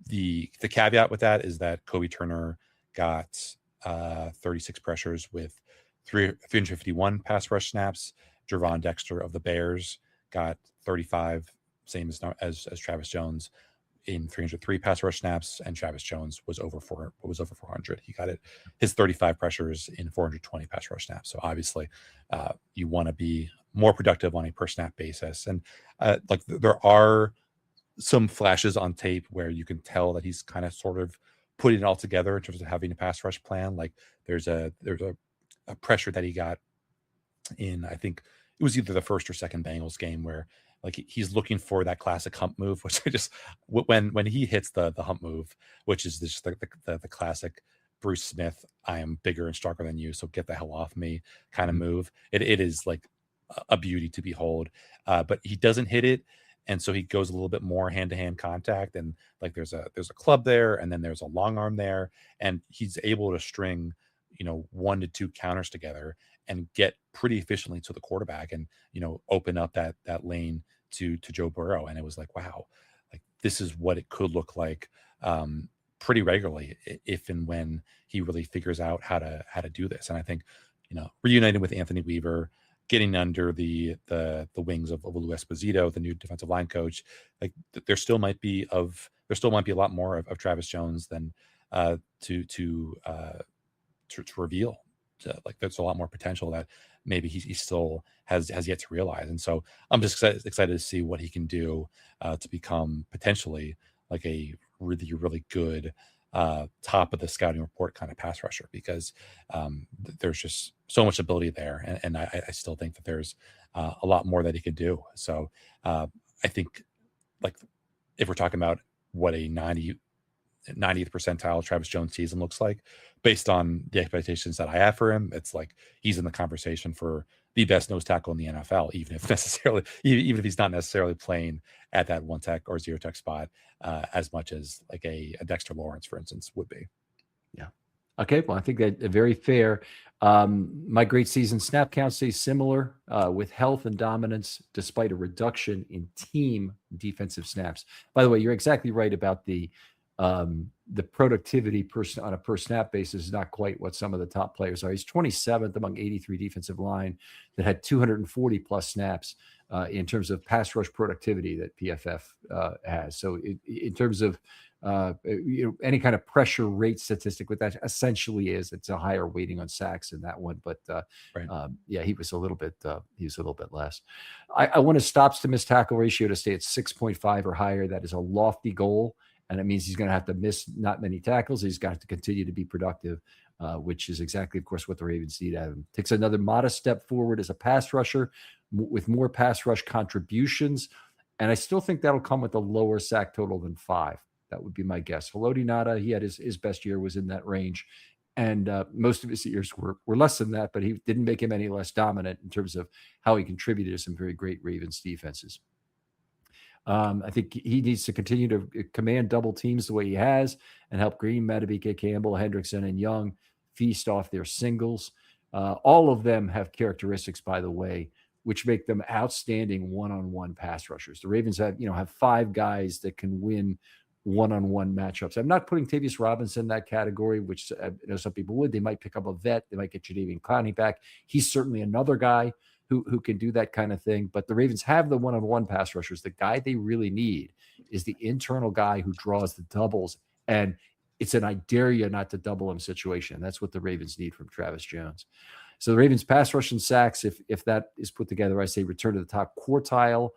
the caveat with that is that Kobe Turner got 36 pressures with 351 pass rush snaps. Gervon Dexter of the Bears got 35, same as Travis Jones, in 303 pass rush snaps, and Travis Jones was over 400. He got his 35 pressures in 420 pass rush snaps. So obviously, you want to be more productive on a per snap basis, and there are some flashes on tape where you can tell that he's kind of sort of putting it all together in terms of having a pass rush plan. Like there's a pressure that he got in, I think it was either the first or second Bengals game, where like he's looking for that classic hump move, which I just, when he hits the hump move, which is just the classic Bruce Smith, I am bigger and stronger than you, so get the hell off me kind of move. It is like a beauty to behold, but he doesn't hit it. And so he goes a little bit more hand-to-hand contact, and like there's a club there, and then there's a long arm there, and he's able to string 1 to 2 counters together and get pretty efficiently to the quarterback, and open up that lane to Joe Burrow. And it was like, wow, like this is what it could look like pretty regularly if and when he really figures out how to do this. And I think reunited with Anthony Weaver, getting under the wings of Lou Esposito, the new defensive line coach, like there still might be a lot more of Travis Jones than to reveal. Like there's a lot more potential that maybe he still has yet to realize. And so I'm just excited to see what he can do to become potentially like a really, really good top of the scouting report kind of pass rusher, because there's just so much ability there, and I still think that there's a lot more that he could do. So I think, like, if we're talking about what a 90th percentile Travis Jones season looks like, based on the expectations that I have for him, it's like he's in the conversation for the best nose tackle in the NFL, even if he's not necessarily playing at that 1 tech or 0 tech spot as much as like a Dexter Lawrence, for instance, would be. Yeah. Okay, well, I think that very fair. My great season snap count stays similar with health and dominance, despite a reduction in team defensive snaps. By the way, you're exactly right about the productivity on a per snap basis is not quite what some of the top players are. He's 27th among 83 defensive line that had 240 plus snaps in terms of pass rush productivity that PFF has. So in terms of any kind of pressure rate statistic, with that essentially it's a higher weighting on sacks in that one. But Right. yeah, he was a little bit less. I want his stops to miss tackle ratio to stay at 6.5 or higher. That is a lofty goal, and it means he's going to have to miss not many tackles. He's got to continue to be productive, which is exactly, of course, what the Ravens need out of him. Takes another modest step forward as a pass rusher with more pass rush contributions, and I still think that'll come with a lower sack total than 5. That would be my guess. Haloti Ngata, he had his best year was in that range. And most of his years were less than that, but he didn't make him any less dominant in terms of how he contributed to some very great Ravens defenses. I think he needs to continue to command double teams the way he has and help Green, Matabike, Campbell, Hendrickson, and Young feast off their singles. All of them have characteristics, by the way, which make them outstanding one-on-one pass rushers. The Ravens have 5 guys that can win one-on-one matchups. I'm not putting Tavius Robinson in that category, which some people would. They might pick up a vet. They might get Jadeveon Clowney back. He's certainly another guy who can do that kind of thing. But the Ravens have the one-on-one pass rushers. The guy they really need is the internal guy who draws the doubles. And it's an I dare you not to double him situation. That's what the Ravens need from Travis Jones. So the Ravens pass rush and sacks, if that is put together, I say return to the top quartile.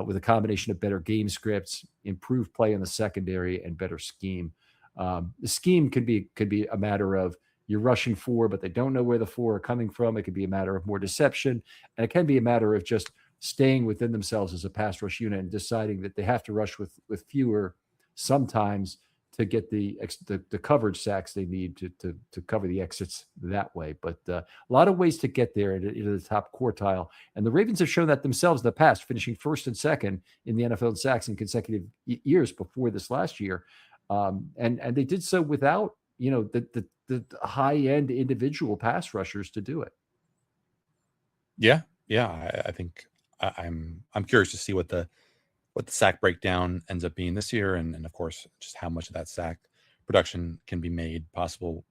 With a combination of better game scripts, improved play in the secondary, and better scheme. The scheme could be a matter of you're rushing 4, but they don't know where the 4 are coming from. It could be a matter of more deception, and it can be a matter of just staying within themselves as a pass rush unit and deciding that they have to rush with fewer sometimes to get the coverage sacks they need to cover the exits that way. But a lot of ways to get there into the top quartile. And the Ravens have shown that themselves in the past, finishing first and second in the NFL in sacks in consecutive years before this last year. And they did so without, the high-end individual pass rushers to do it. Yeah. I think I'm curious to see what the sack breakdown ends up being this year, and of course, just how much of that sack production can be made possible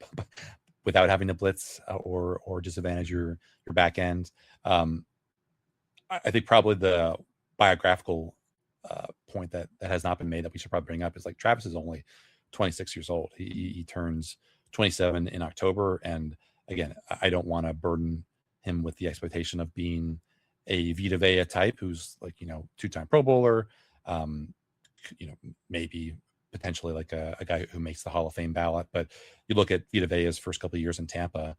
without having to blitz or disadvantage your back end. I think probably the biographical point that has not been made that we should probably bring up is like Travis is only 26 years old. He turns 27 in October, and again, I don't want to burden him with the expectation of being a Vita Vea type who's like, 2-time Pro Bowler, maybe potentially like a guy who makes the Hall of Fame ballot. But you look at Vita Vea's first couple of years in Tampa,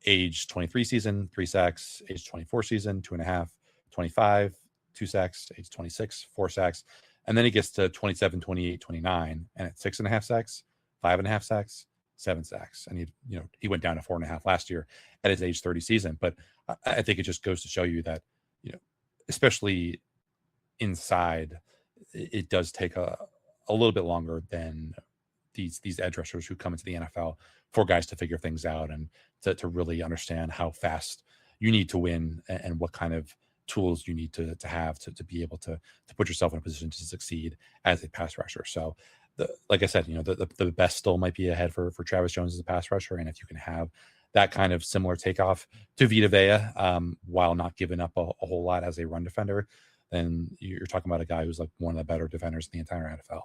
age 23 season, 3 sacks, age 24 season, 2.5, 25, 2 sacks, age 26, 4 sacks. And then he gets to 27, 28, 29, and at 6.5 sacks, 5.5 sacks, 7 sacks. And he went down to 4.5 last year at his age 30 season. But I think it just goes to show you that, especially inside, it does take a little bit longer than these edge rushers who come into the NFL for guys to figure things out and to really understand how fast you need to win and what kind of tools you need to have to be able to put yourself in a position to succeed as a pass rusher. So like I said, the best still might be ahead for Travis Jones as a pass rusher. And if you can have that kind of similar takeoff to Vita Vea, while not giving up a whole lot as a run defender, then you're talking about a guy who's like one of the better defenders in the entire NFL.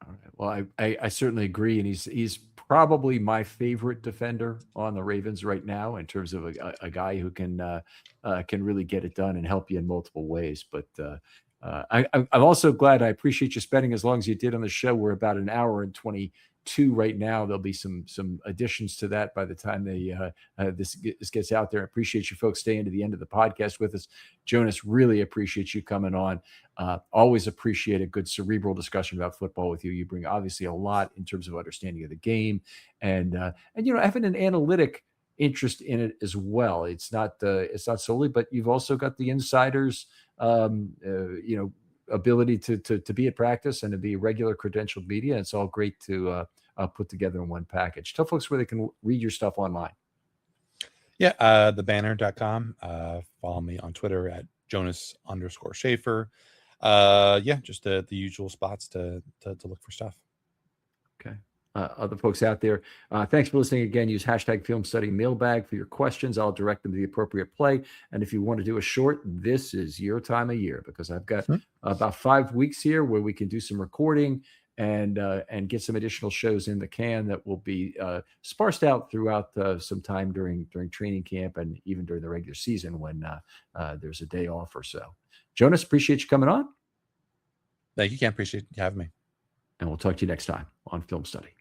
All right. Well, I certainly agree, and he's probably my favorite defender on the Ravens right now in terms of a guy who can really get it done and help you in multiple ways. But I'm also glad. I appreciate you spending as long as you did on the show. We're about an hour and 22 right now. There'll be some additions to that by the time this gets out there. I appreciate you folks staying to the end of the podcast with us. Jonas, really appreciate you coming on. Always appreciate a good cerebral discussion about football with you. You bring obviously a lot in terms of understanding of the game and having an analytic interest in it as well. It's not solely, but you've also got the insiders, ability to be at practice and to be regular credentialed media. It's all great to put together in one package. Tell folks where they can read your stuff online. Yeah, thebanner.com. Follow me on Twitter at Jonas_Schaefer. Yeah, just the usual spots to look for stuff. Okay. Other folks out there, thanks for listening again. Use hashtag Film Study Mailbag for your questions. I'll direct them to the appropriate play. And if you want to do a short, this is your time of year, because I've got about 5 weeks here where we can do some recording and get some additional shows in the can that will be sparsed out throughout some time during training camp and even during the regular season when there's a day off or so. Jonas, appreciate you coming on. Thank you, Ken. Appreciate you having me. And we'll talk to you next time on Film Study.